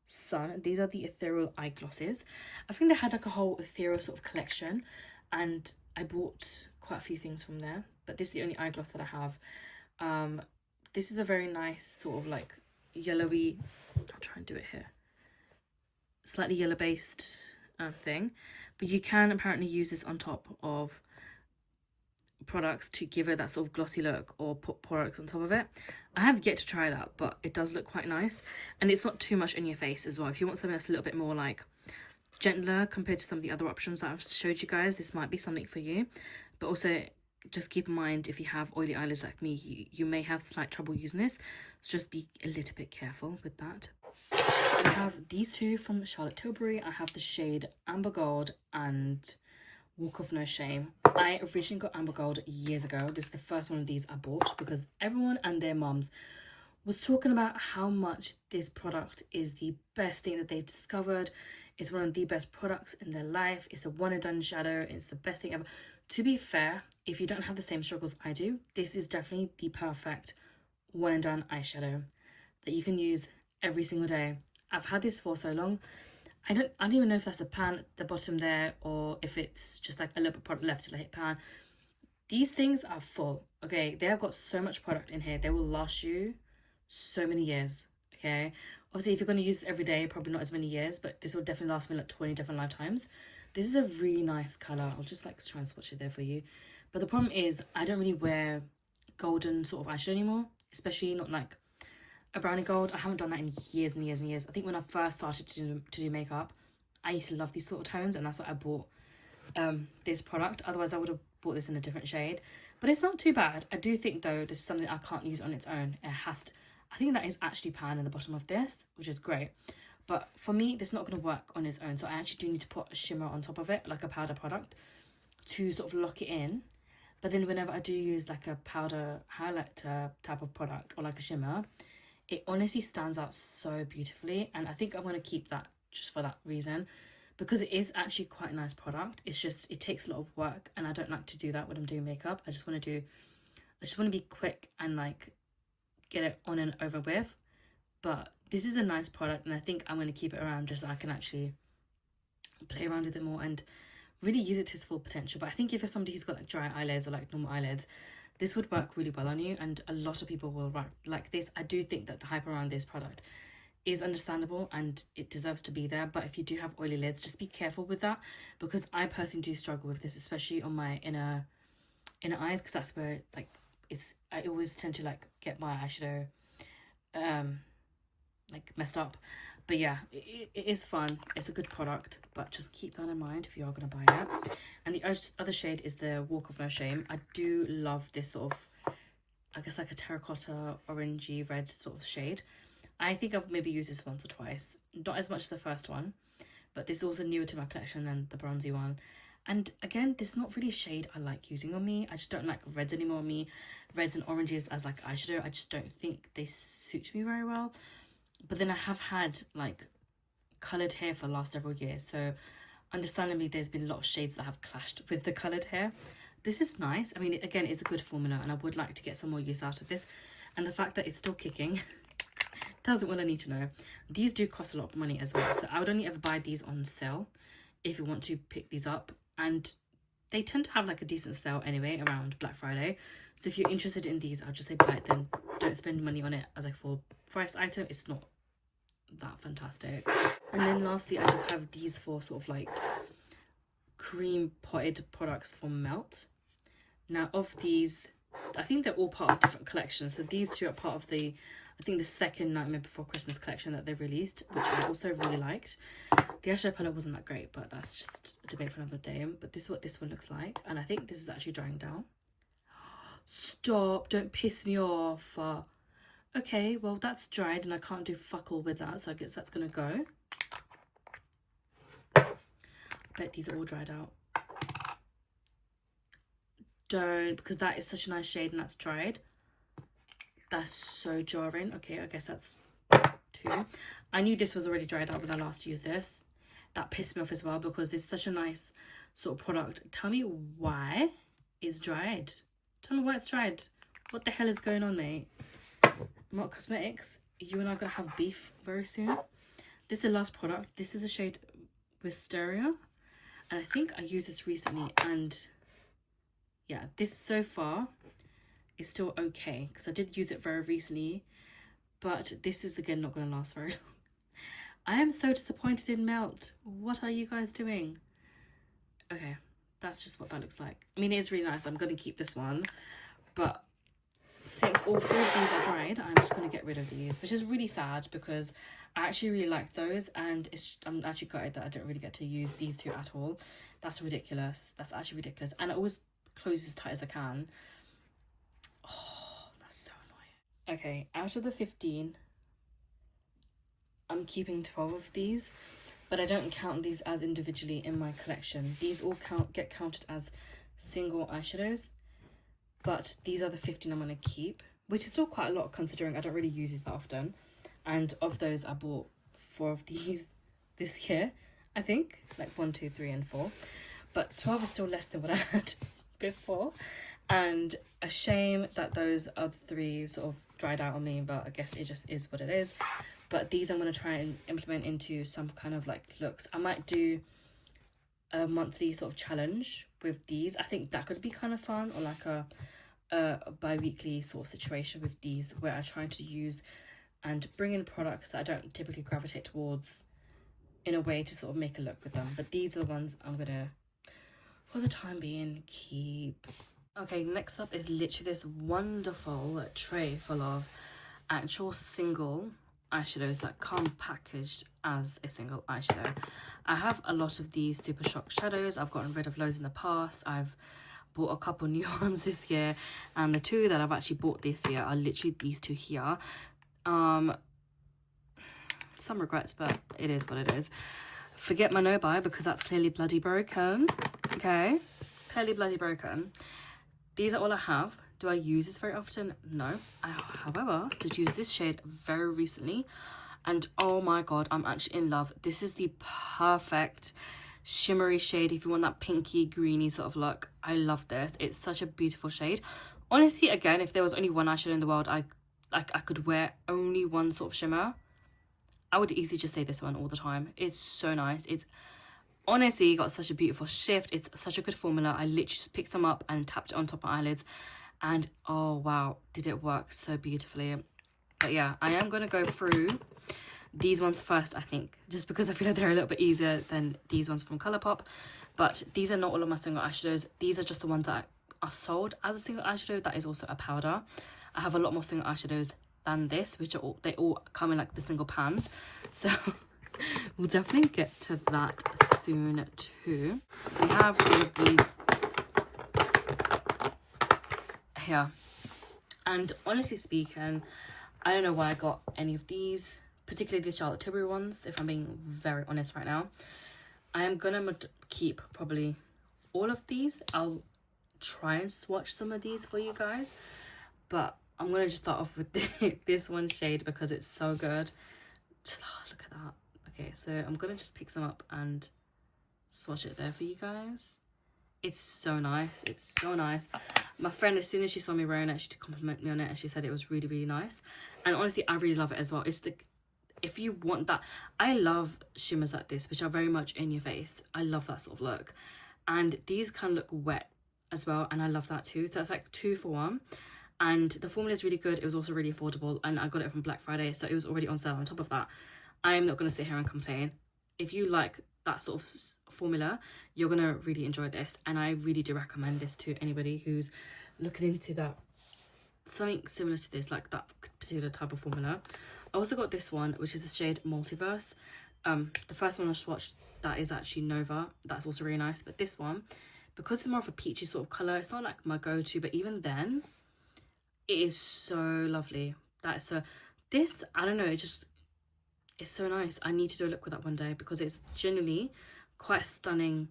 Sun. These are the ethereal eye glosses. I think they had like a whole ethereal sort of collection, and I bought quite a few things from there, but this is the only eye gloss that I have. This is a very nice sort of like yellowy, I'll try and do it here, slightly yellow based thing, but you can apparently use this on top of products to give it that sort of glossy look, or put products on top of it. I have yet to try that, but it does look quite nice, and it's not too much in your face as well. If you want something that's a little bit more like gentler compared to some of the other options that I've showed you guys, this might be something for you. But also just keep in mind, if you have oily eyelids like me, you may have slight trouble using this, so just be a little bit careful with that. I have these two from Charlotte Tilbury. I have the shade Amber Gold and Walk of No Shame. I originally got Amber Gold years ago. This is the first one of these I bought because everyone and their mums was talking about how much this product is the best thing that they've discovered. It's one of the best products in their life. It's a one and done shadow. It's the best thing ever. To be fair, if you don't have the same struggles I do, this is definitely the perfect one and done eyeshadow that you can use every single day. I've had this for so long. I don't even know if that's a pan at the bottom there, or if it's just like a little bit of product left till I hit pan. These things are full, okay? They have got so much product in here. They will last you so many years, okay? Obviously, if you're going to use it every day, probably not as many years, but this will definitely last me like 20 different lifetimes. This is a really nice colour. I'll just like try and swatch it there for you. But the problem is I don't really wear golden sort of eyeshadow anymore, especially not like a brownie gold. I haven't done that in years and years and years. I think when I first started to do makeup, I used to love these sort of tones, and that's why I bought this product. Otherwise, I would have bought this in a different shade. But it's not too bad. I do think, though, this is something I can't use on its own. It has to... I think that is actually pan in the bottom of this, which is great. But for me, this is not going to work on its own. So I actually do need to put a shimmer on top of it, like a powder product, to sort of lock it in. But then whenever I do use like a powder highlighter type of product or like a shimmer, it honestly stands out so beautifully. And I think I'm going to keep that just for that reason, because it is actually quite a nice product. It's just, it takes a lot of work, and I don't like to do that when I'm doing makeup. I just want to be quick and like get it on and over with. But this is a nice product, and I think I'm going to keep it around just so I can actually play around with it more and really use it to its full potential. But I think if you're somebody who's got like dry eyelids or like normal eyelids, this would work really well on you, and a lot of people will like this. I do think that the hype around this product is understandable and it deserves to be there. But if you do have oily lids, just be careful with that, because I personally do struggle with this, especially on my inner eyes, because that's where like I always tend to like get my eyeshadow like messed up. But yeah, it is fun. It's a good product, but just keep that in mind if you are going to buy it. And the other shade is the Walk of No Shame. I do love this sort of, I guess like a terracotta orangey red sort of shade. I think I've maybe used this once or twice, not as much as the first one, but this is also newer to my collection than the bronzy one. And again, this is not really a shade I like using on me. I just don't like reds anymore on me. Reds and oranges as like eyeshadow, I just don't think they suit me very well. But then I have had like coloured hair for the last several years, so understandably there's been a lot of shades that have clashed with the coloured hair. This is nice. I mean, again, it's a good formula, and I would like to get some more use out of this. And the fact that it's still kicking That's all I need to know. These do cost a lot of money as well, so I would only ever buy these on sale if you want to pick these up, and they tend to have like a decent sale anyway around Black Friday. So if you're interested in these, I'll just say buy it then. Don't spend money on it as like a full price item. It's not that fantastic. And then lastly, I just have these four sort of like cream potted products from Melt. Now of these, I think they're all part of different collections. So these two are part of the, I think the second Nightmare Before Christmas collection that they released, which I also really liked. The eyeshadow palette wasn't that great, but that's just a debate for another day. But this is what this one looks like, and I think this is actually drying down. Stop, don't piss me off. Okay, well that's dried and I can't do fuck all with that, so I guess that's gonna go. I bet these are all dried out. Don't, because that is such a nice shade and that's dried. That's so jarring. Okay, I guess that's 2. I knew this was already dried out when I last used this. That pissed me off as well, because this is such a nice sort of product. Tell me why it's dried. Tell me why it's dried. What the hell is going on, mate? Melt Cosmetics, you and I are gonna have beef very soon. This is the last product. This is the shade Wisteria, and I think I used this recently, and yeah, this so far is still okay because I did use it very recently, but this is again not going to last very long. I am so disappointed in Melt. What are you guys doing? Okay, that's just what that looks like. I mean, it is really nice. I'm going to keep this one, but since all 3 of these are dried, I'm just going to get rid of these, which is really sad because I actually really like those, and I'm actually gutted that I don't really get to use these 2 at all. That's ridiculous. That's actually ridiculous. And I always close as tight as I can. Oh, that's so annoying. Okay, out of the 15, I'm keeping 12 of these, but I don't count these as individually in my collection. These all get counted as single eyeshadows, but these are the 15 I'm going to keep, which is still quite a lot considering I don't really use these that often. And of those, I bought 4 of these this year, I think, like 1, 2, 3, and 4. But 12 is still less than what I had before, and a shame that those other 3 sort of dried out on me, but I guess it just is what it is. But these I'm going to try and implement into some kind of like looks. I might do a monthly sort of challenge with these. I think that could be kind of fun, or like a bi-weekly sort of situation with these, where I try to use and bring in products that I don't typically gravitate towards in a way to sort of make a look with them. But these are the ones I'm gonna, for the time being, keep. Okay, next up is literally this wonderful tray full of actual single eyeshadows that come packaged as a single eyeshadow. I have a lot of these Super Shock shadows. I've gotten rid of loads in the past. I've bought a couple new ones this year, and the 2 that I've actually bought this year are literally these 2 here. Some regrets, but it is what it is. Forget my no buy, because that's clearly bloody broken. Okay, clearly bloody broken. These are all I have. Do I use this very often? No. I, however, did use this shade very recently, and oh my god, I'm actually in love. This is the perfect shimmery shade if you want that pinky greeny sort of look. I love this. It's such a beautiful shade. Honestly, again, if there was only one eyeshadow in the world I could wear only one sort of shimmer, I would easily just say this one all the time. It's so nice. It's honestly got such a beautiful shift. It's such a good formula. I literally just picked some up and tapped it on top of my eyelids, and oh wow, did it work so beautifully. But yeah, I am going to go through these ones first, I think, just because I feel like they're a little bit easier than these ones from Colourpop. But these are not all of my single eyeshadows. These are just the ones that are sold as a single eyeshadow. That is also a powder. I have a lot more single eyeshadows than this, which are all, they all come in like the single pans. So we'll definitely get to that soon too. We have all of these here. And honestly speaking, I don't know why I got any of these, particularly the Charlotte Tilbury ones, if I'm being very honest right now. I am gonna keep probably all of these. I'll try and swatch some of these for you guys, but I'm gonna just start off with this one shade because it's so good. Just look at that. Okay, so I'm gonna just pick some up and swatch it there for you guys. It's so nice. It's so nice. My friend, as soon as she saw me wearing it, she did compliment me on it and she said it was really, really nice. And honestly, I really love it as well. It's the, if you want that, I love shimmers like this, which are very much in your face. I love that sort of look. And these can look wet as well, and I love that too. So it's like 2 for 1. And the formula is really good. It was also really affordable, and I got it from Black Friday, so it was already on sale. On top of that, I am not going to sit here and complain. If you like that sort of formula, you're going to really enjoy this, and I really do recommend this to anybody who's looking into that, something similar to this, like that particular type of formula. I also got this one, which is the shade Multiverse. The first one I swatched, that is actually Nova. That's also really nice. But this one, because it's more of a peachy sort of colour, it's not like my go-to, but even then, it is so lovely. That is so, this, I don't know, it just, it's so nice. I need to do a look with that one day because it's generally quite a stunning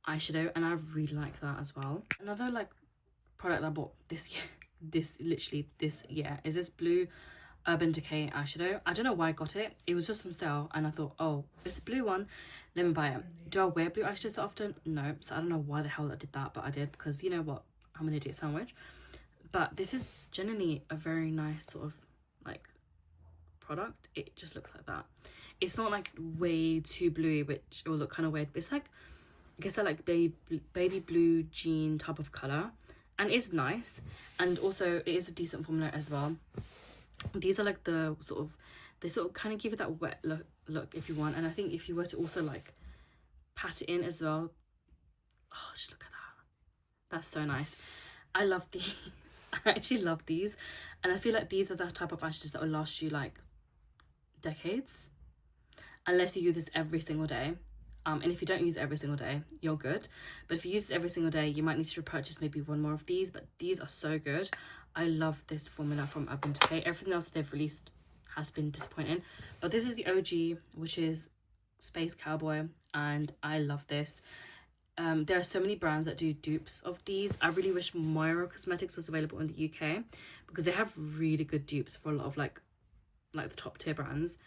eyeshadow, and I really like that as well. Another like product that I bought this year, this year, is this blue Urban Decay eyeshadow. I don't know why I got it. It was just on sale and I thought, oh, it's a blue one, let me buy it. Do I wear blue eyeshadows that often? No. So I don't know why the hell I did that, but I did, because you know what, I'm an idiot sandwich. But this is generally a very nice sort of like product. It just looks like that. It's not like way too bluey, which will look kind of weird, but it's like, I guess, that like baby blue jean type of color, and it's nice. And also it is a decent formula as well. These are like the sort of, they sort of kind of give it that wet look if you want. And I think if you were to also like pat it in as well, oh, just look at that. That's so nice. I love these. I actually love these, and I feel like these are the type of eyeshadows that will last you like decades, unless you use this every single day. And if you don't use it every single day, you're good. But if you use it every single day, you might need to repurchase maybe one more of these. But these are so good. I love this formula from Urban Decay. Everything else they've released has been disappointing, but this is the OG, which is Space Cowboy, and I love this. There are so many brands that do dupes of these. I really wish Moira Cosmetics was available in the UK, because they have really good dupes for a lot of like the top tier brands.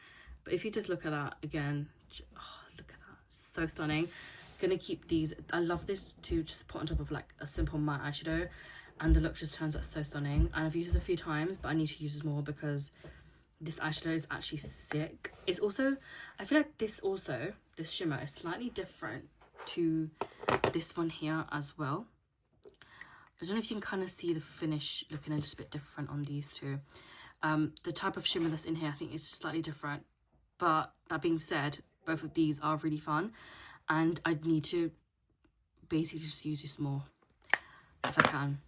But if you just look at that again, oh, look at that, so stunning. Gonna keep these. I love this to just put on top of like a simple matte eyeshadow, and the look just turns out so stunning. And I've used it a few times, but I need to use this more because this eyeshadow is actually sick. It's also, I feel like this shimmer is slightly different to this one here as well. I don't know if you can kind of see the finish looking a little bit different on these two. The type of shimmer that's in here, I think, is slightly different. But that being said, both of these are really fun, and I need to basically just use this more if I can.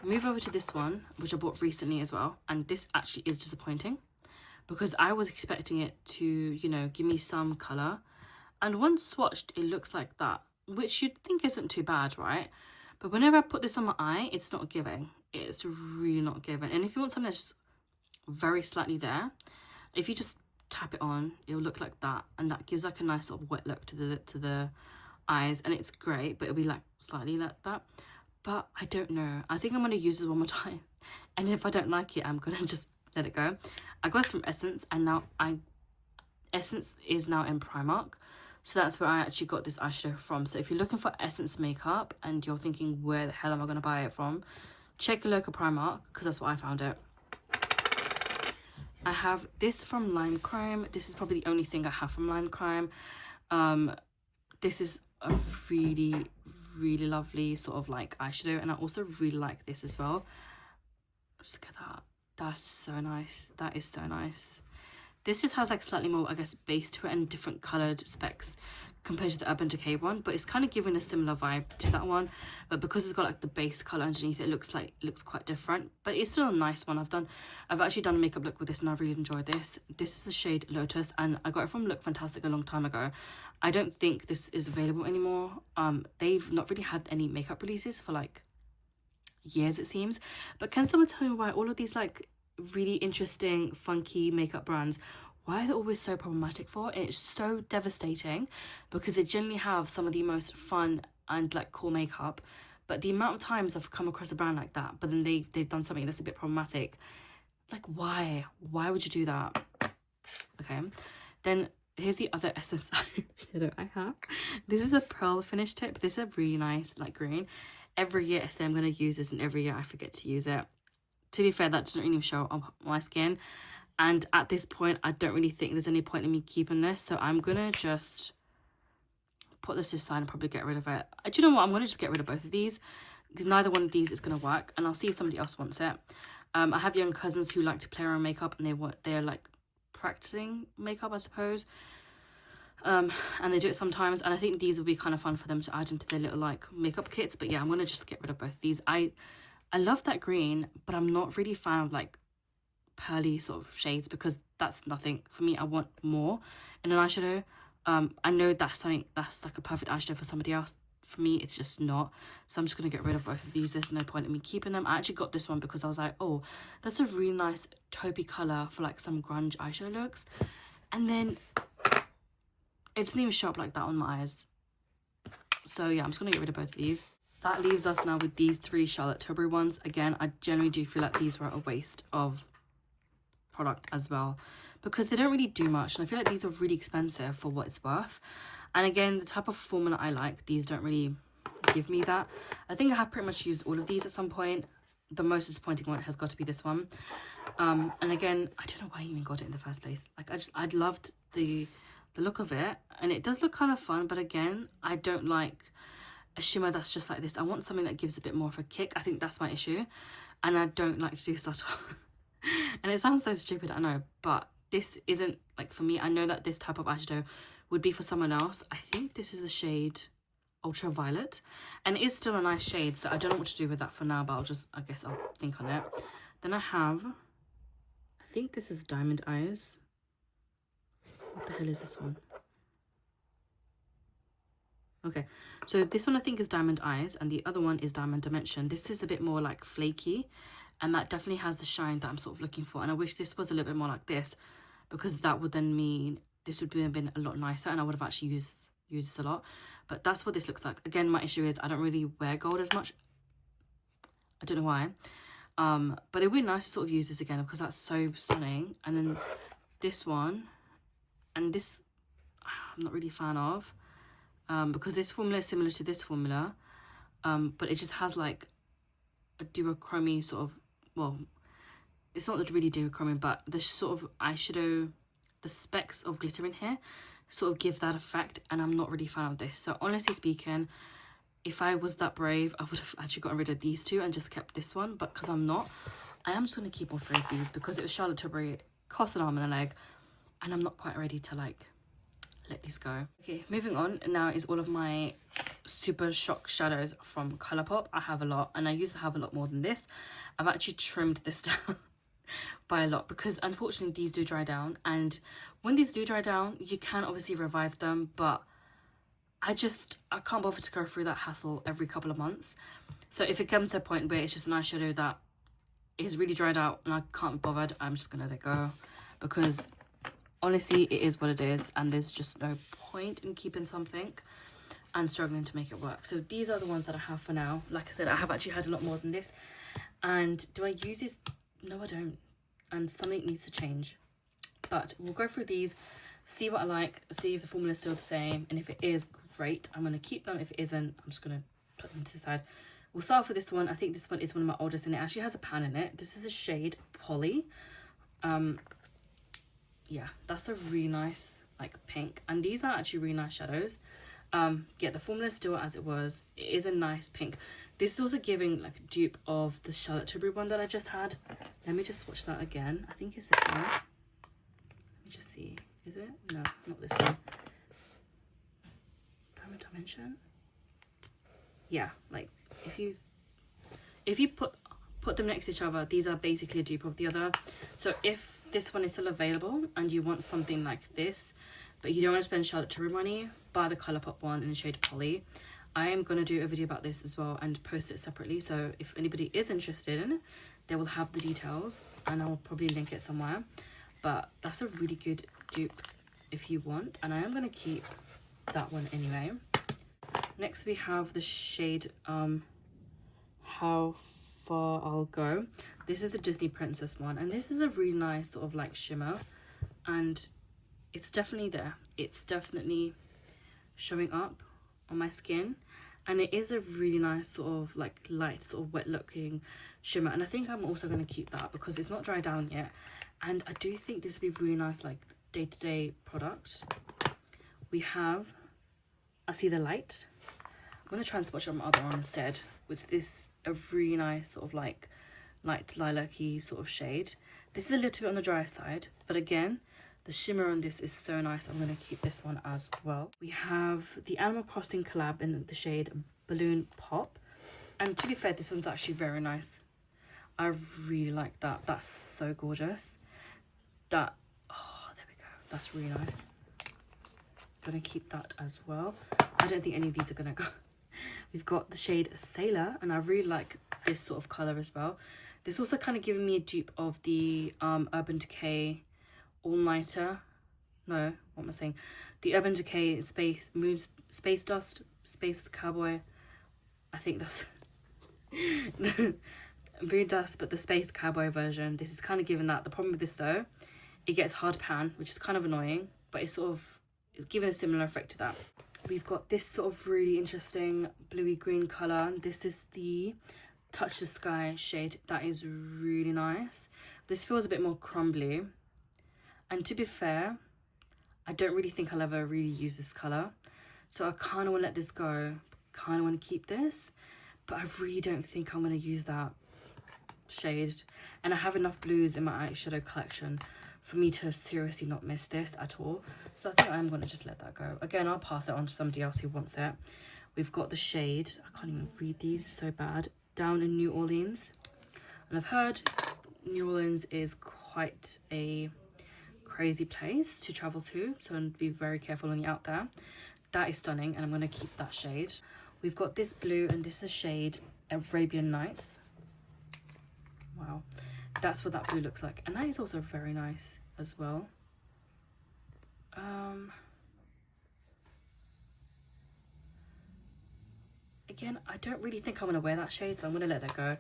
Move over to this one, which I bought recently as well, and this actually is disappointing because I was expecting it to, you know, give me some colour, and once swatched it looks like that, which you'd think isn't too bad, right? But whenever I put this on my eye, it's not giving. It's really not giving. And if you want something that's very slightly there, if you just tap it on, it'll look like that, and that gives like a nice sort of wet look to the eyes, and it's great, but it'll be like slightly like that. But I don't know, I think I'm going to use this one more time, and if I don't like it, I'm going to just let it go. I got this from Essence, and now Essence is now in Primark, so that's where I actually got this eyeshadow from. So if you're looking for Essence makeup and you're thinking, where the hell am I going to buy it from, check your local Primark, because that's where I found it. I have this from Lime Crime. This is probably the only thing I have from Lime Crime. This is a really, really lovely sort of like eyeshadow, and I also really like this as well. Just look at that. That's so nice. That is so nice. This just has like slightly more, I guess, base to it and different coloured specks compared to the Urban Decay one, but it's kind of giving a similar vibe to that one, but because it's got like the base colour underneath, it looks quite different, but it's still a nice one. I've actually done a makeup look with this and I really enjoyed this. This is the shade Lotus, and I got it from Look Fantastic a long time ago. I don't think this is available anymore. They've not really had any makeup releases for like years, it seems. But can someone tell me why all of these like really interesting funky makeup brands, why are they always so problematic for? And it's so devastating because they generally have some of the most fun and like cool makeup, but the amount of times I've come across a brand like that, but then they've done something that's a bit problematic, like why would you do that? Okay, then here's the other Essence eyeshadow I have. This is a pearl finish tip. This is a really nice like green. every year I say I'm going to use this and every year I forget to use it. To be fair, that doesn't really show on my skin. And at this point, I don't really think there's any point in me keeping this. So I'm going to just put this aside and probably get rid of it. Do you know what? I'm going to just get rid of both of these because neither one of these is going to work. And I'll see if somebody else wants it. I have young cousins who like to play around makeup and they're like practicing makeup, I suppose. And they do it sometimes. And I think these will be kind of fun for them to add into their little like makeup kits. But yeah, I'm going to just get rid of both of these. I love that green, but I'm not really a fan of like pearly sort of shades because that's nothing for me. I want more in an eyeshadow. I know that's something that's like a perfect eyeshadow for somebody else. For me, it's just not. So I'm just going to get rid of both of these. There's no point in me keeping them. I actually got this one because I was like, oh, that's a really nice taupey colour for like some grunge eyeshadow looks. And then it doesn't even show up like that on my eyes. So yeah, I'm just going to get rid of both of these. That leaves us now with these 3 Charlotte Tilbury ones. Again, I generally do feel like these were a waste of product as well because they don't really do much. And I feel like these are really expensive for what it's worth. And again, the type of formula I like, these don't really give me that. I think I have pretty much used all of these at some point. The most disappointing one has got to be this one. And again, I don't know why I even got it in the first place. Like I'd loved the look of it and it does look kind of fun, but again, I don't like a shimmer that's just like this. I want something that gives a bit more of a kick. I think that's my issue. And I don't like to do subtle. And it sounds so stupid, I know, but this isn't like for me. I know that this type of eyeshadow would be for someone else. I think this is the shade Ultraviolet, and it is still a nice shade, so I don't know what to do with that for now, but I guess I'll think on it. Then I think this is Diamond Eyes. What the hell is this one? Okay, so this one I think is Diamond Eyes, and the other one is Diamond Dimension. This is a bit more like flaky, and that definitely has the shine that I'm sort of looking for. And I wish this was a little bit more like this, because that would then mean this would have been a lot nicer, and I would have actually used this a lot. But that's what this looks like. Again, my issue is I don't really wear gold as much. I don't know why. But it would be nice to sort of use this again because that's so stunning. And then this one, and this I'm not really a fan of, because this formula is similar to this formula, but it just has like a duochrome sort of, well, it's not really duochrome, but the sort of eyeshadow, the specks of glitter in here sort of give that effect, and I'm not really a fan of this. So honestly speaking, if I was that brave, I would have actually gotten rid of these 2 and just kept this one, but because I'm not, I am just going to keep all 3 of these because it was Charlotte Tilbury. It cost an arm and a leg, and I'm not quite ready to like let these go. Okay, moving on now is all of my Super Shock shadows from Colourpop. I have a lot, and I used to have a lot more than this. I've actually trimmed this down by a lot because unfortunately these do dry down, and when these do dry down you can obviously revive them, but I can't bother to go through that hassle every couple of months. So if it comes to a point where it's just an eyeshadow that is really dried out and I can't be bothered, I'm just gonna let go, because honestly it is what it is, and there's just no point in keeping something and struggling to make it work. So these are the ones that I have for now. Like I said, I have actually had a lot more than this. And do I use this? No, I don't. And something needs to change. But we'll go through these, see what I like, see if the formula is still the same, and if it is, great, I'm going to keep them. If it isn't, I'm just going to put them to the side. We'll start off with this one. I think this one is one of my oldest, and it actually has a pan in it. This is a shade Polly. Yeah, that's a really nice like pink, and these are actually really nice shadows. Yeah, the formula is still as it was. It is a nice pink. This is also giving like a dupe of the Charlotte Tilbury one that I just had. Let me just watch that again. I think it's this one. Let me just see. Is it? No, not this one. Diamond Dimension. Yeah, like if you put them next to each other, these are basically a dupe of the other. So if this one is still available and you want something like this, but you don't want to spend Charlotte Tilbury money, buy the Colourpop one in the shade Polly. I am going to do a video about this as well and post it separately. So if anybody is interested, they will have the details, and I'll probably link it somewhere. But that's a really good dupe if you want, and I am going to keep that one anyway. Next we have the shade How Far I'll Go. This is the Disney Princess one, and this is a really nice sort of like shimmer, and it's definitely there. It's definitely showing up on my skin, and it is a really nice sort of like light sort of wet looking shimmer, and I think I'm also going to keep that because it's not dried down yet, and I do think this would be really nice like day-to-day product. We have I See the Light. I'm going to try and swatch on my other arm instead, which is a really nice sort of like light lilac-y sort of shade. This is a little bit on the dry side, but again, the shimmer on this is so nice. I'm going to keep this one as well. We have the Animal Crossing collab in the shade Balloon Pop. And to be fair, this one's actually very nice. I really like that. That's so gorgeous. That, oh, there we go. That's really nice. I'm going to keep that as well. I don't think any of these are going to go. We've got the shade Sailor, and I really like this sort of colour as well. This also kind of giving me a dupe of the Urban Decay All-Nighter. No, what am I saying? The Urban Decay Space Dust, Space Cowboy. I think that's Moon Dust, but the Space Cowboy version. This is kind of giving that. The problem with this though, it gets hard pan, which is kind of annoying, but it's giving a similar effect to that. We've got this sort of really interesting bluey green colour. This is the Touch the Sky shade. That is really nice. This feels a bit more crumbly. And to be fair, I don't really think I'll ever really use this colour. So I kind of want to let this go. Kind of want to keep this. But I really don't think I'm going to use that shade. And I have enough blues in my eyeshadow collection for me to seriously not miss this at all. So I think I'm going to just let that go. Again, I'll pass it on to somebody else who wants it. We've got the shade, I can't even read these, it's so bad, Down in New Orleans. And I've heard New Orleans is quite a crazy place to travel to, so be very careful when you're out there. That is stunning, and I'm going to keep that shade. We've got this blue, and this is the shade Arabian Nights. Wow, that's what that blue looks like, and that is also very nice as well. Again, I don't really think I'm going to wear that shade, so I'm going to let that go.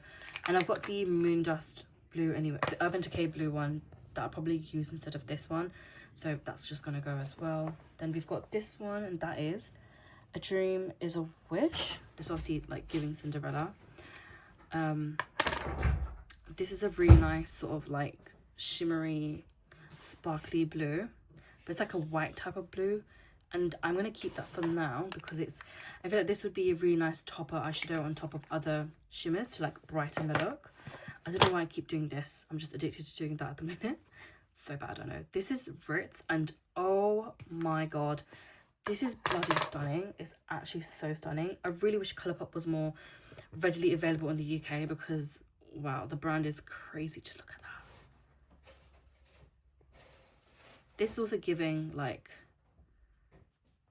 And I've got the Moon Dust blue anyway, the Urban Decay blue one that I'll probably use instead of this one, so that's just going to go as well. Then we've got this one, and that is A Dream is a Wish. This is obviously like giving Cinderella. This is a really nice sort of like shimmery sparkly blue, but it's like a white type of blue, and I'm going to keep that for now because I feel like this would be a really nice topper eyeshadow on top of other shimmers to like brighten the look. I don't know why I keep doing this. I'm just addicted to doing that at the minute. So bad, I know. This is Ritz, and oh my god, this is bloody stunning. It's actually so stunning. I really wish Colourpop was more readily available in the UK because wow, the brand is crazy. Just look at that. This is also giving like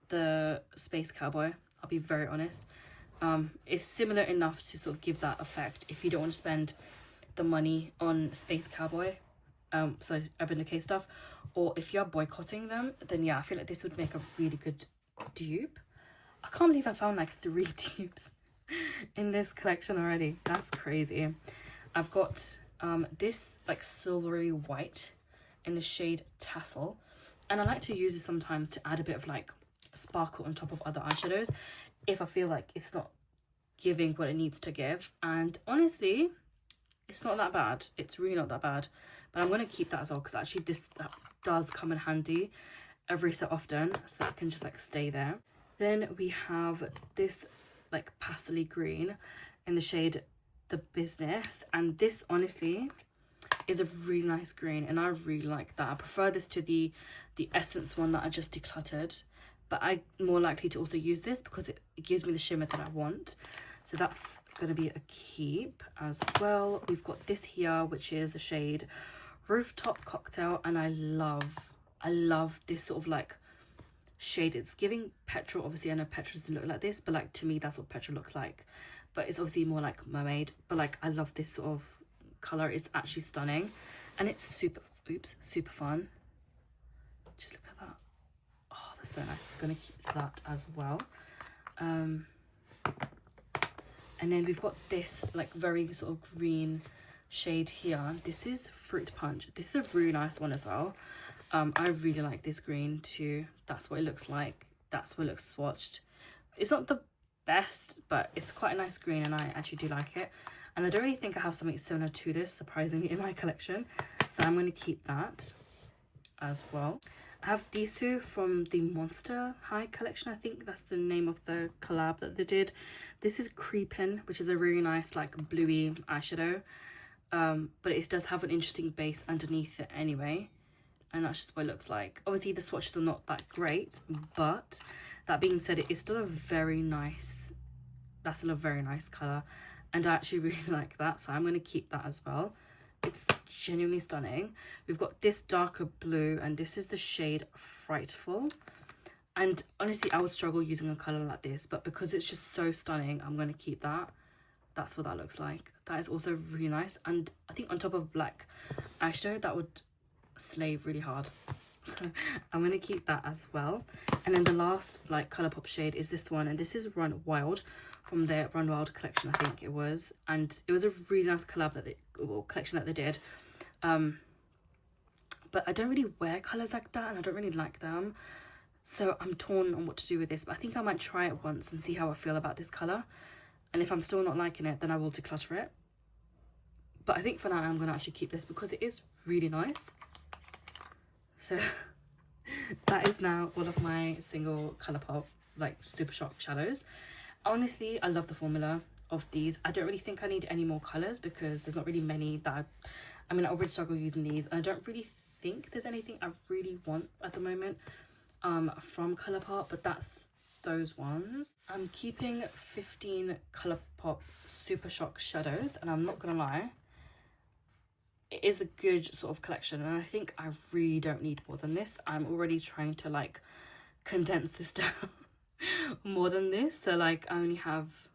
the Space Cowboy, I'll be very honest. It's similar enough to sort of give that effect if you don't want to spend the money on Space Cowboy, so Urban Decay stuff, or if you're boycotting them, then yeah, I feel like this would make a really good dupe. I can't believe I found like 3 dupes in this collection already. That's crazy. I've got this like silvery white in the shade Tassel, and I like to use this sometimes to add a bit of like sparkle on top of other eyeshadows if I feel like it's not giving what it needs to give. And honestly, it's not that bad. It's really not that bad, but I'm going to keep that as well because actually this does come in handy every so often, so that can just like stay there. Then we have this like pastel green in the shade The Business, and this honestly is a really nice green, and I really like that. I prefer this to the Essence one that I just decluttered, but I'm more likely to also use this because it gives me the shimmer that I want. So that's going to be a keep as well. We've got this here, which is a shade Rooftop Cocktail, and I love this sort of like shade. It's giving petrol. Obviously, I know petrol doesn't look like this, but like to me, that's what petrol looks like. But it's obviously more like mermaid. But like, I love this sort of color. It's actually stunning, and it's super fun. Just look at that. Oh, that's so nice. I'm gonna keep that as well. And then we've got this like very sort of green shade here. This is Fruit Punch. This is a really nice one as well. I really like this green too. That's what it looks like. That's what it looks swatched. It's not the best, but it's quite a nice green and I actually do like it. And I don't really think I have something similar to this, surprisingly, in my collection. So I'm going to keep that as well. I have these two from the Monster High collection. I think that's the name of the collab that they did. This is Creepin', which is a really nice like bluey eyeshadow. But it does have an interesting base underneath it anyway. And that's just what it looks like. Obviously the swatches are not that great, but that being said, it is still a very nice, that's still a very nice colour. And I actually really like that, so I'm going to keep that as well. It's genuinely stunning. We've got this darker blue, and this is the shade Frightful. And honestly, I would struggle using a colour like this, but because it's just so stunning, I'm going to keep that. That's what that looks like. That is also really nice. And I think on top of black eyeshadow, that would slay really hard. So I'm going to keep that as well. And then the last like Colourpop shade is this one, and this is Run Wild from their Run Wild collection, I think it was. And it was a really nice collab that collection that they did. But I don't really wear colours like that, and I don't really like them. So I'm torn on what to do with this, but I think I might try it once and see how I feel about this colour. And if I'm still not liking it, then I will declutter it. But I think for now I'm going to actually keep this because it is really nice. So that is now all of my single Colourpop like Super Shock shadows. Honestly, I love the formula of these. I don't really think I need any more colours because there's not really many that I mean, I already struggle using these, and I don't really think there's anything I really want at the moment from Colourpop, but that's those ones. I'm keeping 15 Colourpop Super Shock shadows, and I'm not gonna lie, it is a good sort of collection, and I think I really don't need more than this. I'm already trying to like condense this down more than this, so like I only have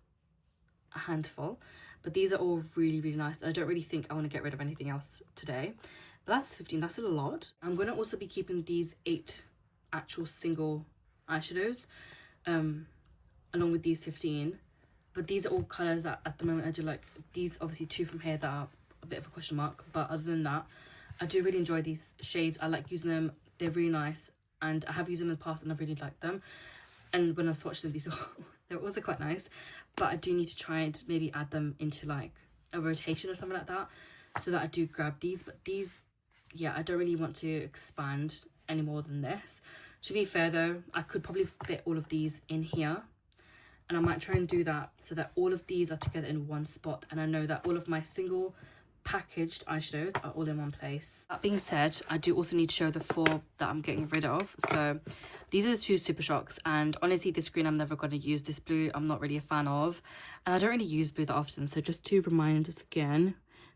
a handful, but these are all really nice. I don't really think I want to get rid of anything else today, but that's 15. That's a lot. I'm going to also be keeping these 8 actual single eyeshadows along with these 15, but these are all colors that at the moment I do like. These obviously 2 from here that are a bit of a question mark, but other than that I do really enjoy these shades. I like using them. They're really nice, and I have used them in the past and I really like them, and when I've swatched them, these are they're also quite nice, but I do need to try and maybe add them into like a rotation or something like that so that I do grab these. But these, yeah, I don't really want to expand any more than this. To be fair though, I could probably fit all of these in here, and I might try and do that so that all of these are together in one spot, and I know that all of my single packaged eyeshadows are all in one place. That being said, I do also need to show the 4 that I'm getting rid of. So these are the 2 Super Shocks, and honestly this green I'm never going to use. This blue I'm not really a fan of, and I don't really use blue that often. So just to remind us again,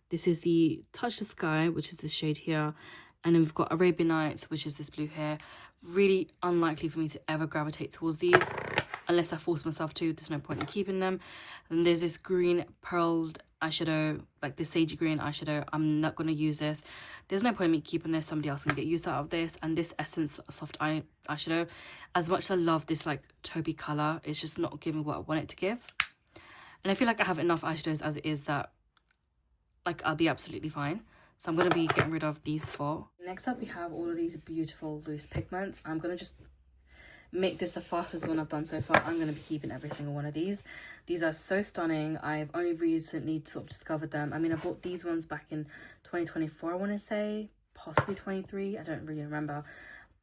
this is the Touch the Sky, which is this shade here, and then we've got Arabian Nights, which is this blue here. Really unlikely for me to ever gravitate towards these unless I force myself to. There's no point in keeping them. And there's this green pearled eyeshadow, like this sagey green eyeshadow. I'm not going to use this. There's no point in me keeping this. Somebody else can get used out of this. And this Essence soft eyeshadow, as much as I love this like taupey colour, it's just not giving what I want it to give. And I feel like I have enough eyeshadows as it is that like I'll be absolutely fine. So I'm going to be getting rid of these 4. Next up we have all of these beautiful loose pigments. I'm going to just make this the fastest one I've done so far. I'm going to be keeping every single one of these. These are so stunning. I've only recently sort of discovered them. I mean, I bought these ones back in 2024, I want to say, possibly 23. I don't really remember.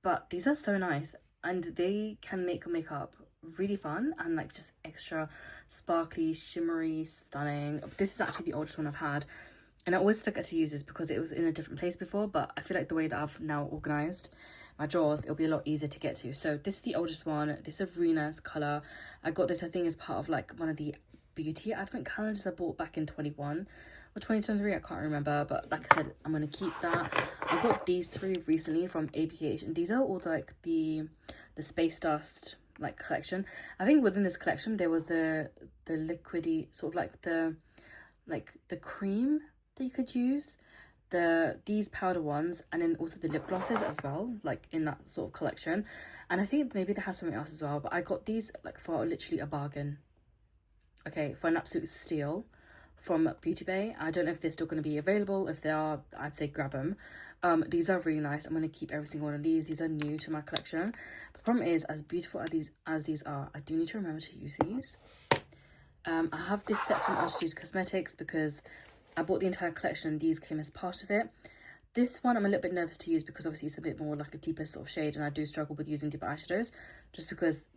But these are so nice, and they can make makeup really fun and like just extra sparkly, shimmery, stunning. This is actually the oldest one I've had, and I always forget to use this because it was in a different place before, but I feel like the way that I've now organised my drawers, it'll be a lot easier to get to. So this is the oldest one. This is a really nice colour. I got this, I think, as part of like one of the beauty advent calendars I bought back in 21 or 2023, I can't remember, but like I said, I'm going to keep that. I got these 3 recently from ABH, and these are all like the Space Dust like collection. I think within this collection there was the liquidy sort of like the cream that you could use, these powder ones, and then also the lip glosses as well, like in that sort of collection. And I think maybe they have something else as well, but I got these like for literally a bargain, okay, for an absolute steal, from Beauty Bay. I don't know if they're still going to be available. If they are, I'd say grab them. These are really nice. I'm going to keep every single one of these. These are new to my collection. The problem is, as beautiful as these are, I do need to remember to use these. I have this set from Artitude Cosmetics because I bought the entire collection and these came as part of it. This one I'm a little bit nervous to use because obviously it's a bit more like a deeper sort of shade, and I do struggle with using deeper eyeshadows just because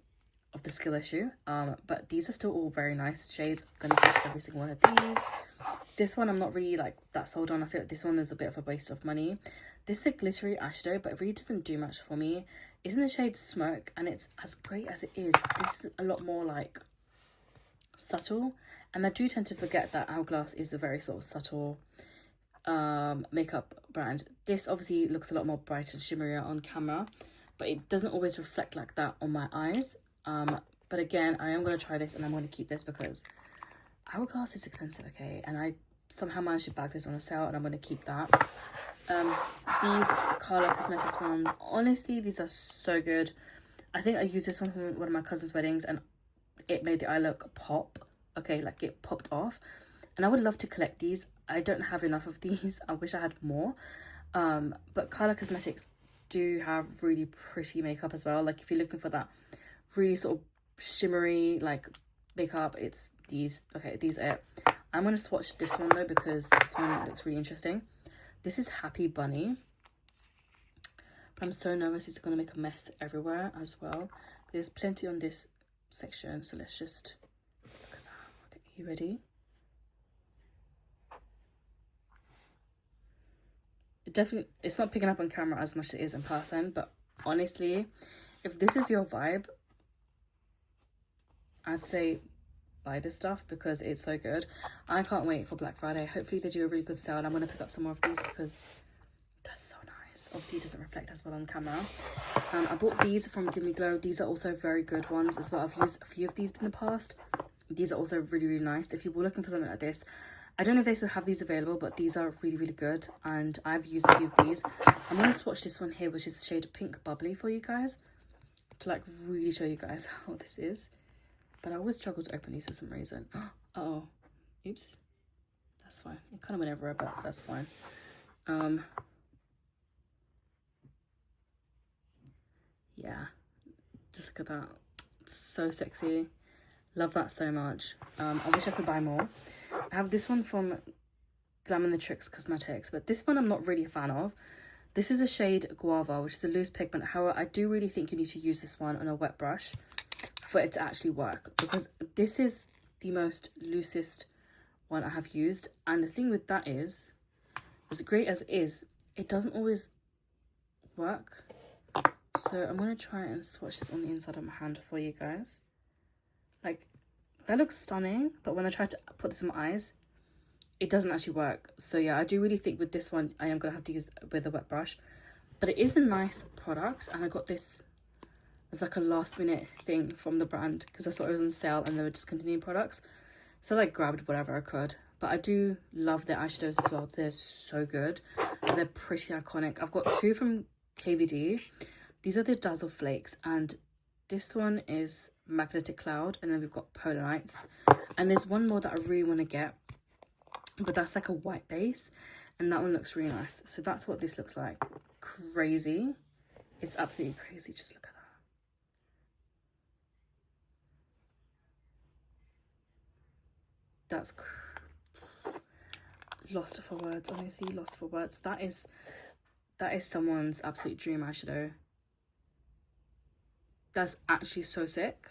of the skill issue. But these are still all very nice shades. I'm going to keep every single one of these. This one I'm not really like that sold on. I feel like this one is a bit of a waste of money. This is a glittery eyeshadow, but it really doesn't do much for me. It's in the shade Smoke, and it's as great as it is. This is a lot more like subtle, and I do tend to forget that Hourglass is a very sort of subtle makeup brand. This obviously looks a lot more bright and shimmerier on camera, but it doesn't always reflect like that on my eyes. But again, I am going to try this, and I'm going to keep this because Hourglass is expensive, okay? And I somehow managed to bag this on a sale, and I'm going to keep that. These COLLECTION Cosmetics ones, honestly, these are so good. I think I used this one from one of my cousin's weddings, and it made the eye look pop, okay? Like, it popped off. And I would love to collect these. I don't have enough of these. I wish I had more. But COLLECTION Cosmetics do have really pretty makeup as well. Like, if you're looking for that really sort of shimmery like makeup, it's these. Okay, these are it. I'm going to swatch this one though because this one looks really interesting. This is Happy Bunny. But I'm so nervous it's going to make a mess everywhere as well. There's plenty on this section, so let's just look at that. Okay, you ready? It's not picking up on camera as much as it is in person, but honestly, if this is your vibe, I'd say buy this stuff because it's so good. I can't wait for Black Friday. Hopefully they do a really good sale, and I'm going to pick up some more of these because they're so nice. Obviously it doesn't reflect as well on camera. I bought these from Give Me Glow. These are also very good ones as well. I've used a few of these in the past. These are also really, really nice. If you were looking for something like this, I don't know if they still have these available, but these are really, really good, and I've used a few of these. I'm going to swatch this one here, which is the shade Pink Bubbly, for you guys, to like really show you guys how this is. But I always struggle to open these for some reason. Uh-oh. Oops. That's fine. It kind of went everywhere, but that's fine. Yeah. Just look at that. It's so sexy. Love that so much. I wish I could buy more. I have this one from Glam and the Tricks Cosmetics, but this one I'm not really a fan of. This is a shade Guava, which is a loose pigment. However, I do really think you need to use this one on a wet brush for it to actually work, because this is the most loosest one I have used. And the thing with that is, as great as it is, it doesn't always work. So I'm going to try and swatch this on the inside of my hand for you guys. Like, that looks stunning, but when I try to put this in my eyes, it doesn't actually work. So yeah, I do really think with this one, I am going to have to use it with a wet brush. But it is a nice product, and I got this as like a last minute thing from the brand because I saw it was on sale and they were discontinuing products. So I grabbed whatever I could. But I do love their eyeshadows as well. They're so good. They're pretty iconic. I've got two from KVD. These are the Dazzle Flakes, and this one is Magnetic Cloud, and then we've got Polar Nights. And there's one more that I really want to get, but that's like a white base, and that one looks really nice. So that's what this looks like. Crazy. It's absolutely crazy. Just look at that. That's lost for words. Honestly, lost for words. That is someone's absolute dream eyeshadow. That's actually so sick.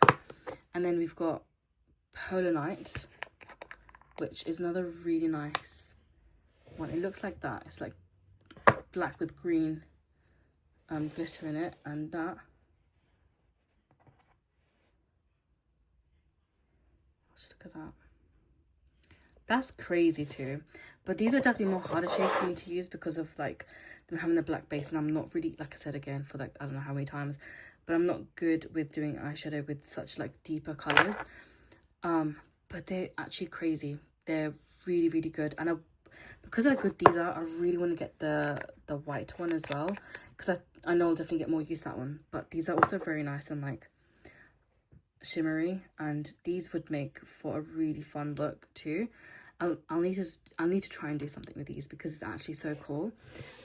And then we've got Polar Night, which is another really nice one. It looks like that. It's like black with green glitter in it, and that. Just look at that. That's crazy too. But these are definitely more harder shades for me to use because of like them having the black base, and I'm not really, like I said again for like I don't know how many times, but I'm not good with doing eyeshadow with such like deeper colors. But they're actually crazy. They're really, really good. And because how good these are, I really want to get the white one as well, because I know I'll definitely get more use that one. But these are also very nice and like shimmery, and these would make for a really fun look too. I'll need to try and do something with these because it's actually so cool.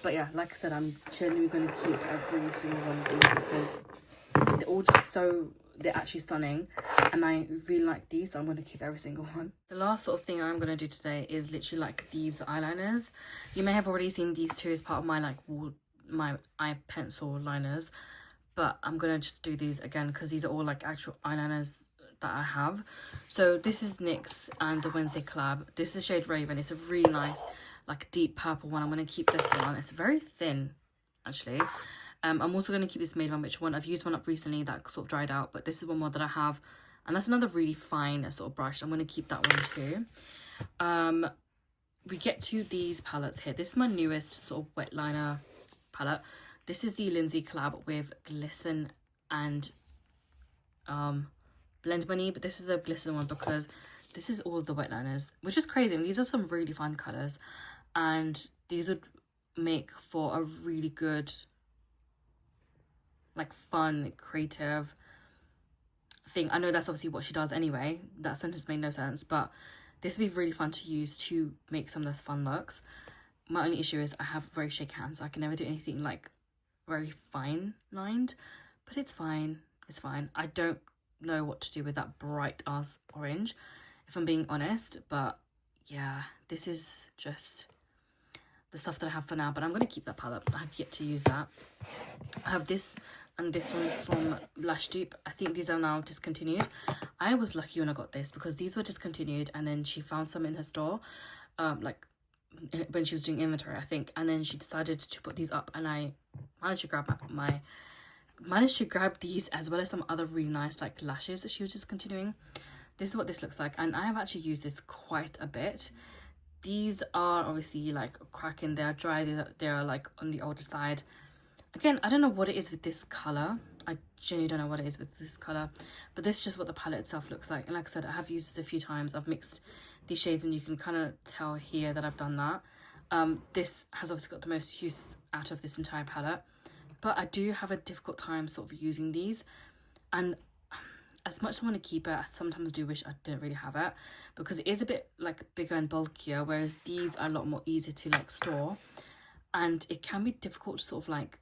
But yeah, like I said, I'm genuinely going to keep every single one of these because they're all just they're actually stunning, and I really like these, so I'm going to keep every single one. The last sort of thing I'm going to do today is literally like these eyeliners. You may have already seen these two as part of my like my eye pencil liners, but I'm going to just do these again because these are all like actual eyeliners that I have. So this is NYX and the Wednesday collab. This is the shade Raven. It's a really nice like deep purple one. I'm going to keep this one. It's very thin actually. I'm also going to keep this Made by Mitch one. I've used one up recently that sort of dried out, but this is one more that I have, and that's another really fine sort of brush. I'm going to keep that one too. We get to these palettes here. This is my newest sort of wet liner palette. This is the Lindsay collab with Glisten and Blend Money, but this is the Glisten one because this is all the wet liners, which is crazy. And these are some really fun colors, and these would make for a really good like fun creative thing. I know that's obviously what she does anyway. That sentence made no sense, but this would be really fun to use to make some of those fun looks. My only issue is I have very shaky hands, so I can never do anything like very fine lined, but it's fine. It's fine. I don't know what to do with that bright ass orange, if I'm being honest, but yeah, this is just the stuff that I have for now, but I'm going to keep that palette. I have yet to use that. I have this and this one from Lash Dupe. I think these are now discontinued. I was lucky when I got this because these were discontinued, and then she found some in her store, like when she was doing inventory, I think, and then she decided to put these up, and I managed to grab these as well as some other really nice like lashes that she was discontinuing. This is what this looks like, and I have actually used this quite a bit. These are obviously like cracking, they're dry, they're like on the older side. Again, I don't know what it is with this color. I genuinely don't know what it is with this color, but this is just what the palette itself looks like. And like I said, I have used this a few times. I've mixed these shades, and you can kind of tell here that I've done that. This has obviously got the most use out of this entire palette, but I do have a difficult time sort of using these, and as much as I want to keep it, I sometimes do wish I didn't really have it because it is a bit like bigger and bulkier, whereas these are a lot more easier to like store, and it can be difficult to sort of like,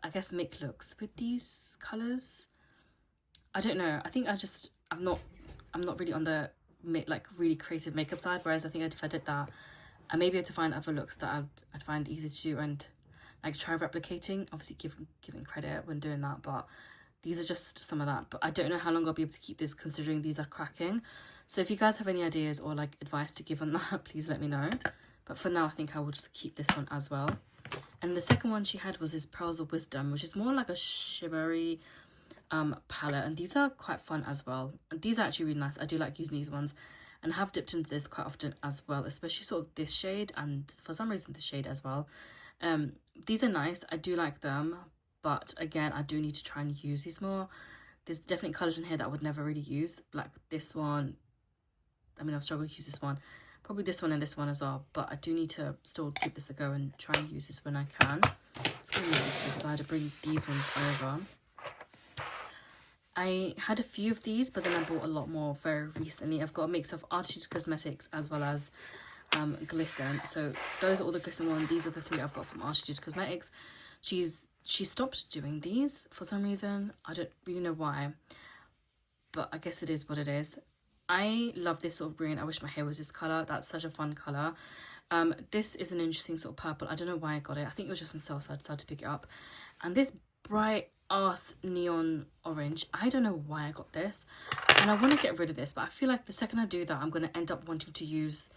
I guess, make looks with these colors. I don't know. I think I'm not really on the like really creative makeup side, whereas I think if I did that, I may be able to find other looks that I'd find easy to do and like try replicating. Obviously giving credit when doing that, but these are just some of that. But I don't know how long I'll be able to keep this considering these are cracking. So if you guys have any ideas or like advice to give on that, please let me know. But for now, I think I will just keep this one as well. And the second one she had was this Pearls of Wisdom, which is more like a shimmery palette, and these are quite fun as well. And these are actually really nice. I do like using these ones, and have dipped into this quite often as well, especially sort of this shade, and for some reason this shade as well. These are nice. I do like them, but again, I do need to try and use these more. There's definitely colours in here that I would never really use, like this one. I mean, I've struggled to use this one. Probably this one and this one as well, but I do need to still give this a go and try and use this when I can. I'm just going to use this to the side to bring these ones over. I had a few of these, but then I bought a lot more very recently. I've got a mix of Artitude Cosmetics as well as Glisten. So those are all the Glisten ones. These are the three I've got from Artitude Cosmetics. She stopped doing these for some reason. I don't really know why, but I guess it is what it is. I love this sort of green. I wish my hair was this colour. That's such a fun colour. This is an interesting sort of purple. I don't know why I got it. I think it was just on sale, so I decided to pick it up. And this bright ass neon orange, I don't know why I got this. And I want to get rid of this, but I feel like the second I do that, I'm going to end up wanting to use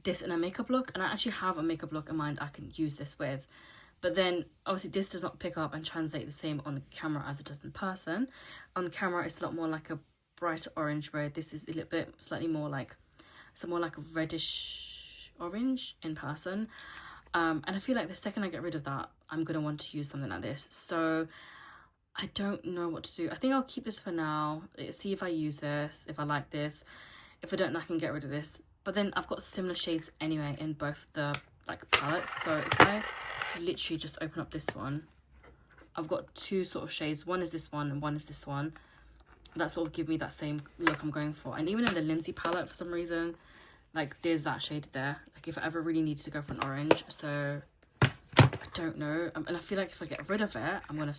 this in a makeup look. And I actually have a makeup look in mind I can use this with. But then, obviously, this does not pick up and translate the same on the camera as it does in person. On the camera, it's a lot more like a bright orange, where this is a little bit slightly more like, it's more like a reddish orange in person. And I feel like the second I get rid of that, I'm going to want to use something like this. So I don't know what to do. I think I'll keep this for now, see if I use this, if I like this. If I don't, I can get rid of this. But then I've got similar shades anyway in both the like palettes. So if I literally just open up this one, I've got two sort of shades. One is this one and one is this one. that sort of give me that same look I'm going for. And even in the Lindsay palette, for some reason, like there's that shade there, like if I ever really needed to go for an orange. So I don't know, and I feel like if I get rid of it, I'm gonna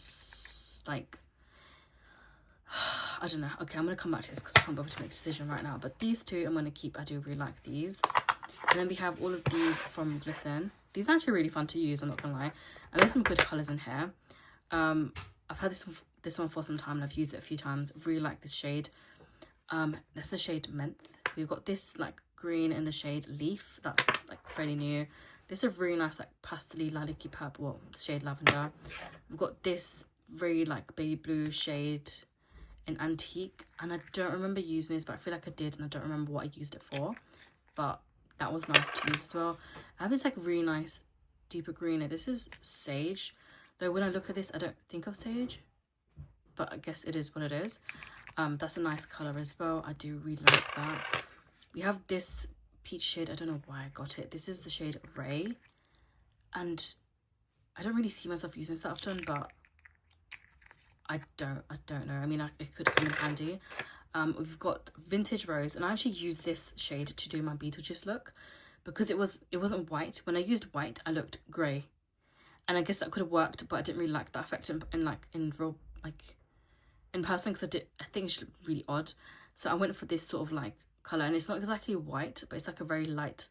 like, I don't know. Okay, I'm gonna come back to this because I can't bother to make a decision right now, but these two I'm gonna keep. I do really like these. And then we have all of these from Glisten. These are actually really fun to use, I'm not gonna lie, and there's some good colors in here. I've had this one for some time and I've used it a few times. Really like this shade. That's the shade Menthe. We've got this like green in the shade Leaf, that's like fairly new. This is a really nice like pastel-y lilac-y purple shade Lavender. We've got this very like baby blue shade in Antique, and I don't remember using this, but I feel like I did, and I don't remember what I used it for, but that was nice to use as well. I have this like really nice deeper green. This is Sage, though when I look at this I don't think of Sage, but I guess it is what it is. That's a nice color as well. I do really like that. We have this peach shade. I don't know why I got it. This is the shade Ray, and I don't really see myself using this that often, but I don't know. I mean, it could come in handy. We've got Vintage Rose, and I actually used this shade to do my Beetlejuice look because it wasn't white. When I used white, I looked grey, and I guess that could have worked, but I didn't really like that effect in person, because I think it should look really odd. So I went for this sort of like color, and it's not exactly white, but it's like a very light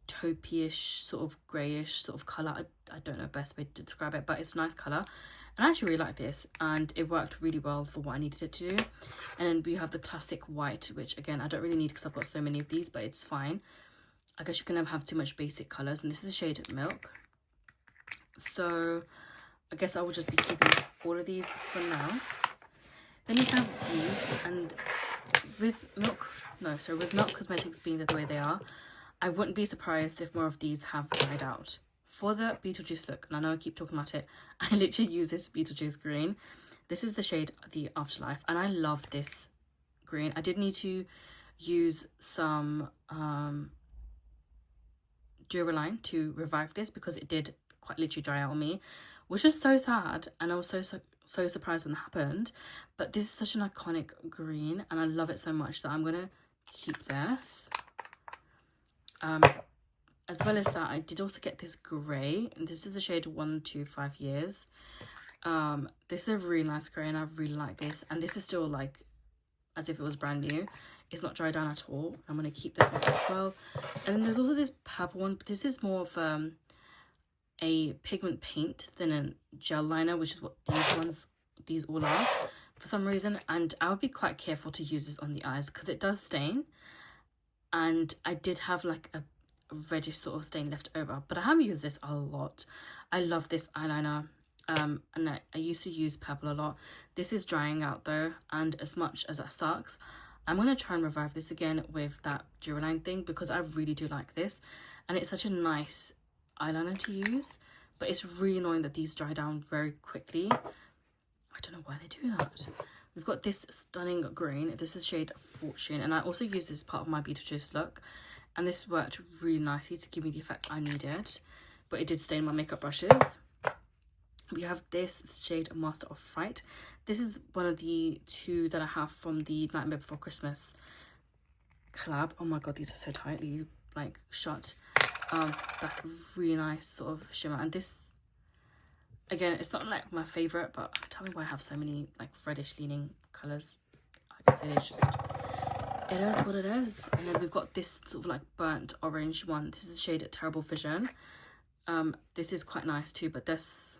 taupey-ish, sort of greyish sort of color. I don't know the best way to describe it, but it's a nice color, and I actually really like this, and it worked really well for what I needed it to do. And then we have the classic white, which again I don't really need because I've got so many of these, but it's fine. I guess you can never have too much basic colors, and this is the shade Milk. So I guess I will just be keeping all of these for now. Then we have these, and with Milk Cosmetics being the way they are, I wouldn't be surprised if more of these have died out. For the Beetlejuice look, and I know I keep talking about it, I literally use this Beetlejuice green. This is the shade The Afterlife, and I love this green. I did need to use some Duraline to revive this because it did quite literally dry out on me, which is so sad, and I was so surprised when that happened. But this is such an iconic green, and I love it so much that I'm gonna keep this. As well as that, I did also get this grey, and this is the shade 125 Years. This is a really nice grey, and I really like this, and this is still like as if it was brand new. It's not dried down at all. I'm gonna keep this one as well. And then there's also this purple one, but this is more of a pigment paint than a gel liner, which is what these all are for some reason. And I would be quite careful to use this on the eyes because it does stain, and I did have like a reddish sort of stain left over, but I have used this a lot. I love this eyeliner, and I used to use purple a lot. This is drying out though, and as much as that sucks, I'm gonna try and revive this again with that Duraline thing because I really do like this, and it's such a nice eyeliner to use. But it's really annoying that these dry down very quickly. I don't know why they do that. We've got this stunning green. This is shade Fortune, and I also use this as part of my Beetlejuice look, and this worked really nicely to give me the effect I needed, but it did stain my makeup brushes. We have this shade Master of Fright. This is one of the two that I have from the Nightmare Before Christmas collab. Oh my god, these are so tightly like shut. That's a really nice sort of shimmer, and this again, it's not like my favorite, but tell me why I have so many like reddish leaning colors. I guess it is just, it is what it is. And then we've got this sort of like burnt orange one. This is the shade Terrible Vision. This is quite nice too, but this,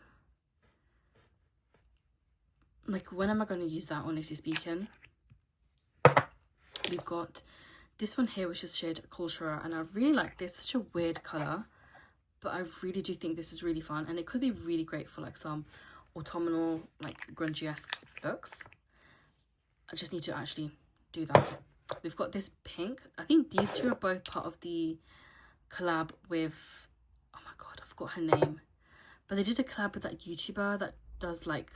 like, when am I going to use that, honestly speaking? We've got this one here, which is shade Cultura, and I really like this. Such a weird color, but I really do think this is really fun, and it could be really great for like some autumnal, like grungy-esque looks. I just need to actually do that. We've got this pink. I think these two are both part of the collab with, oh my god, I forgot her name, but they did a collab with that YouTuber that does like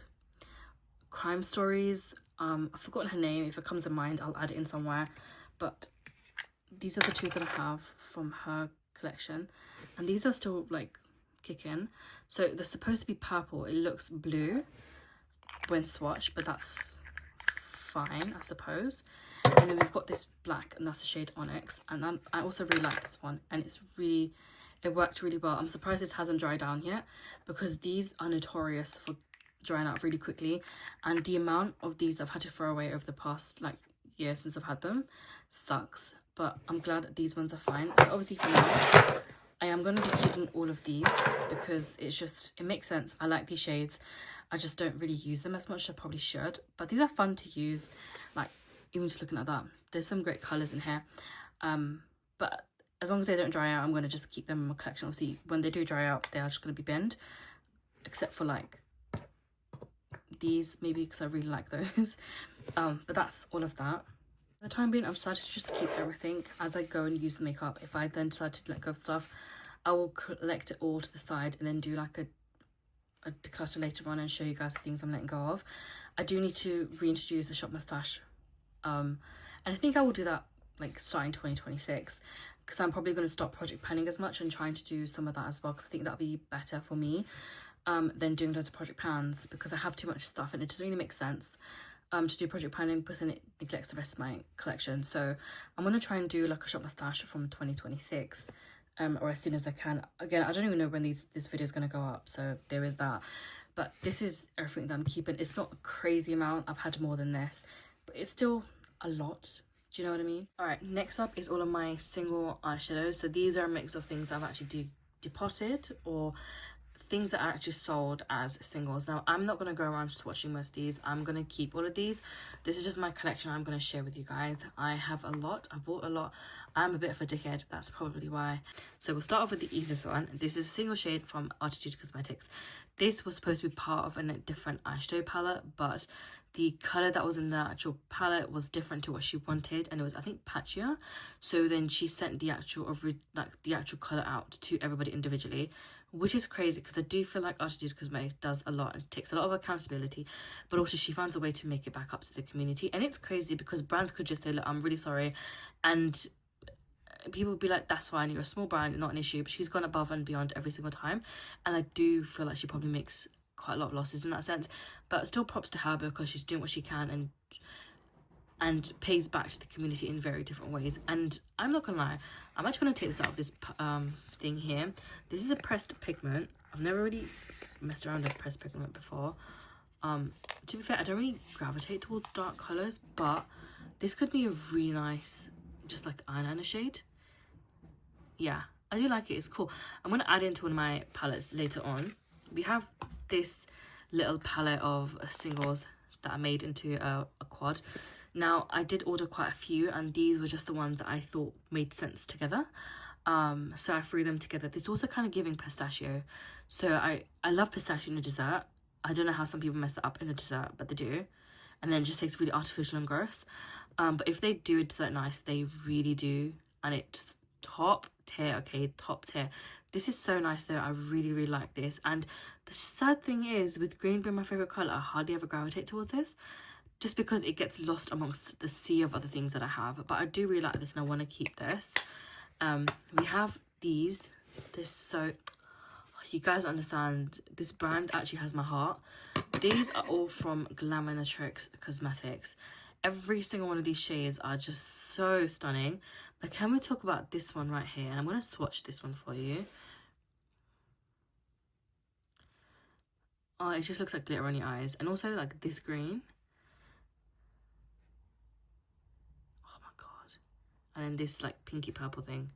crime stories. I've forgotten her name. If it comes to mind, I'll add it in somewhere. But these are the two that I have from her collection, and these are still like kicking. So they're supposed to be purple. It looks blue, when swatched, but that's fine, I suppose. And then we've got this black, and that's the shade Onyx, and I also really like this one, and it worked really well. I'm surprised this hasn't dried down yet, because these are notorious for drying out really quickly, and the amount of these I've had to throw away over the past like year since I've had them sucks. But I'm glad that these ones are fine. So obviously for now, I am going to be keeping all of these because it makes sense. I like these shades. I just don't really use them as much as I probably should. But these are fun to use. Like, even just looking at that, there's some great colours in here. But as long as they don't dry out, I'm going to just keep them in my collection. Obviously, when they do dry out, they are just going to be binned. Except for, like, these, maybe because I really like those. But that's all of that. For the time being, I've decided to just keep everything as I go and use the makeup. If I then decide to let go of stuff, I will collect it all to the side and then do like a declutter later on and show you guys the things I'm letting go of. I do need to reintroduce the shop mustache, and I think I will do that like starting 2026, because I'm probably going to stop project planning as much and trying to do some of that as well, because I think that'll be better for me than doing loads of project plans, because I have too much stuff and it doesn't really make sense to do project planning, because then it neglects the rest of my collection. So I'm going to try and do like a shop mustache from 2026, or as soon as I can. Again, I don't even know when this video is going to go up, so there is that. But this is everything that I'm keeping. It's not a crazy amount. I've had more than this, but it's still a lot. Do you know what I mean? All right, next up is all of my single eyeshadows. So these are a mix of things I've actually depotted, or things that are actually sold as singles. Now, I'm not going to go around swatching most of these. I'm going to keep all of these. This is just my collection I'm going to share with you guys. I have a lot. I bought a lot. I'm a bit of a dickhead. That's probably why. So we'll start off with the easiest one. This is a single shade from Attitude Cosmetics. This was supposed to be part of a different eyeshadow palette, but the colour that was in the actual palette was different to what she wanted, and it was, I think, patchier. So then she sent the actual colour out to everybody individually, which is crazy, because I do feel like Attitude Cosmetics does a lot and takes a lot of accountability, but also she finds a way to make it back up to the community. And it's crazy because brands could just say, look, I'm really sorry, and people would be like, that's fine, you're a small brand, not an issue. But she's gone above and beyond every single time, and I do feel like she probably makes quite a lot of losses in that sense, but still props to her, because she's doing what she can and pays back to the community in very different ways. And I'm not gonna lie, I'm actually gonna take this out of this thing here. This is a pressed pigment. I've never really messed around with pressed pigment before. To be fair, I don't really gravitate towards dark colors, but this could be a really nice, just like eyeliner shade. Yeah, I do like it. It's cool. I'm gonna add it into one of my palettes later on. We have this little palette of singles that I made into a quad. Now, I did order quite a few, and these were just the ones that I thought made sense together. So I threw them together. It's also kind of giving pistachio. So I love pistachio in a dessert. I don't know how some people mess that up in a dessert, but they do. And then it just tastes really artificial and gross. But if they do a dessert nice, they really do. And it's top tier, okay? Top tier. This is so nice though. I really, really like this. And the sad thing is, with green being my favourite colour, I hardly ever gravitate towards this, just because it gets lost amongst the sea of other things that I have. But I do really like this, and I want to keep this. We have these. You guys understand, this brand actually has my heart. These are all from Glamonatrix Cosmetics. Every single one of these shades are just so stunning. But can we talk about this one right here? And I'm going to swatch this one for you. Oh, it just looks like glitter on your eyes. And also like this green. Oh my god. And then this like pinky purple thing.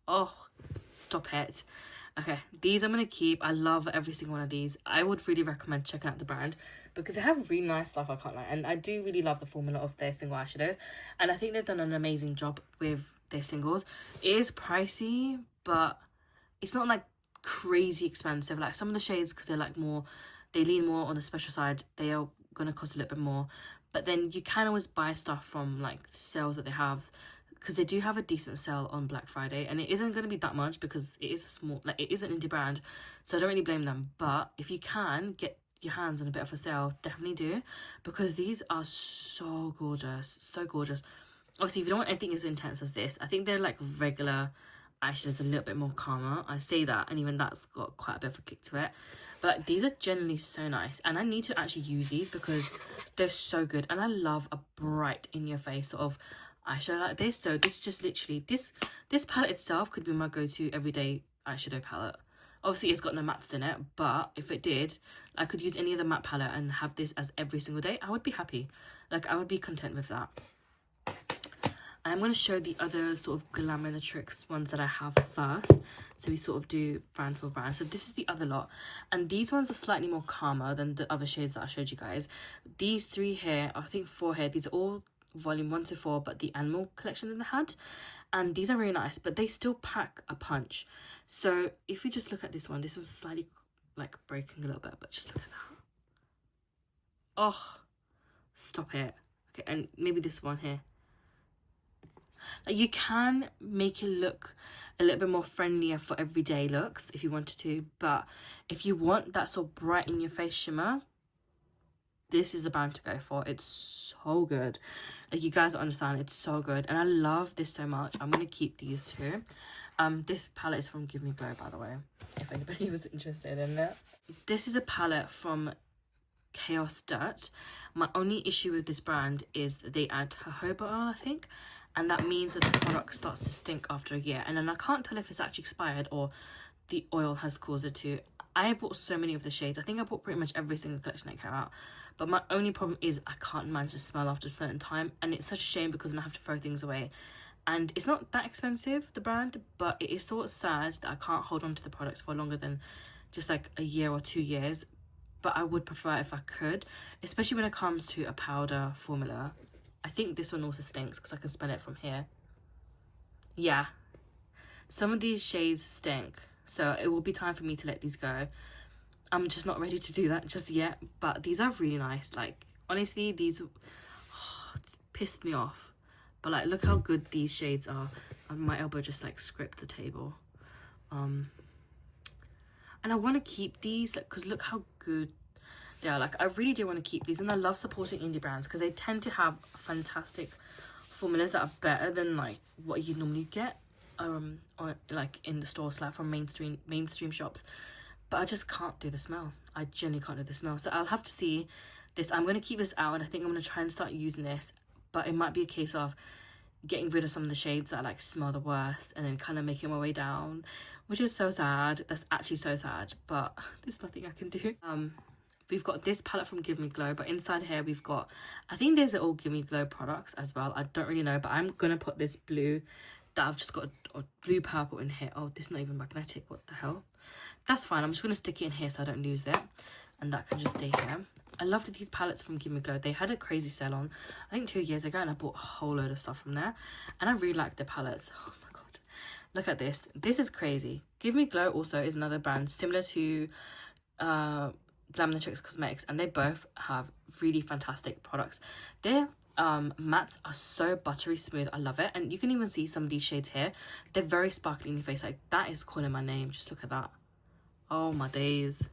Oh, stop it. Okay, these I'm going to keep. I love every single one of these. I would really recommend checking out the brand, because they have really nice stuff, I can't lie. And I do really love the formula of their single eyeshadows. And I think they've done an amazing job with their singles. It is pricey, but it's not like crazy expensive. Like some of the shades, because they're like more, they lean more on the special side, they are going to cost a little bit more. But then you can always buy stuff from like sales that they have, because they do have a decent sale on Black Friday, and it isn't going to be that much because it is a small, like it is an indie brand, so I don't really blame them. But if you can get your hands on a bit of a sale, definitely do, because these are so gorgeous, so gorgeous. Obviously, if you don't want anything as intense as this, I think they're like regular eyeshadows a little bit more calmer. I say that, and even that's got quite a bit of a kick to it. But these are generally so nice, and I need to actually use these because they're so good. And I love a bright in your face sort of eyeshadow like this. So this is just literally this palette itself could be my go-to everyday eyeshadow palette. Obviously it's got no mattes in it, but if it did, I could use any other matte palette and have this as every single day. I would be happy. Like, I would be content with that. I'm going to show the other sort of Glamour-Tricks ones that I have first. So we sort of do brand for brand. So this is the other lot. And these ones are slightly more calmer than the other shades that I showed you guys. These 3 here, I think 4 here, these are all volume 1 to 4, but the animal collection that they had. And these are really nice, but they still pack a punch. So if you just look at this one, this was slightly like breaking a little bit, but just look at that. Oh, stop it. Okay, and maybe this one here. Like, you can make it look a little bit more friendlier for everyday looks if you wanted to, but if you want that sort of bright in your face shimmer, this is the brand to go for. It's so good. Like, you guys understand, it's so good, and I love this so much. I'm gonna keep these two. This palette is from Give Me Glow, by the way, if anybody was interested in it. This is a palette from Chaos Dirt. My only issue with this brand is that they add jojoba oil, I think, and that means that the product starts to stink after a year. And then I can't tell if it's actually expired or the oil has caused it to. I bought so many of the shades. I think I bought pretty much every single collection that came out. But my only problem is I can't manage to smell after a certain time. And it's such a shame because then I have to throw things away. And it's not that expensive, the brand, but it is sort of sad that I can't hold on to the products for longer than just like a year or 2 years. But I would prefer if I could, especially when it comes to a powder formula. I think this one also stinks because I can smell it from here. Yeah, some of these shades stink, so it will be time for me to let these go. I'm just not ready to do that just yet, but these are really nice. Like, honestly, these pissed me off, but like, look how good these shades are. And my elbow just like scraped the table. And I want to keep these, like, because look how good they are. Like, I really do want to keep these, and I love supporting indie brands because they tend to have fantastic formulas that are better than like what you normally get or like in the stores, like from mainstream shops. But I just can't do the smell. I genuinely can't do the smell. So I'll have to see this. I'm going to keep this out, and I think I'm going to try and start using this, but it might be a case of getting rid of some of the shades that like smell the worst and then kind of making my way down, which is so sad. That's actually so sad, but there's nothing I can do. We've got this palette from Give Me Glow, but inside here we've got, I think these are all Give Me Glow products as well. I don't really know, but I'm gonna put this blue that I've just got a blue purple in here. Oh, this is not even magnetic. What the hell? That's fine. I'm just gonna stick it in here so I don't lose it, and that can just stay here. I loved these palettes from Give Me Glow. They had a crazy sale on, I think 2 years ago, and I bought a whole load of stuff from there, and I really like the palettes. Oh my god, look at this. This is crazy. Give Me Glow also is another brand similar to Glamour-Tricks Cosmetics, and they both have really fantastic products. Their mattes are so buttery smooth. I love it. And you can even see some of these shades here. They're very sparkly in your face. Like, that is calling my name. Just look at that. Oh my days.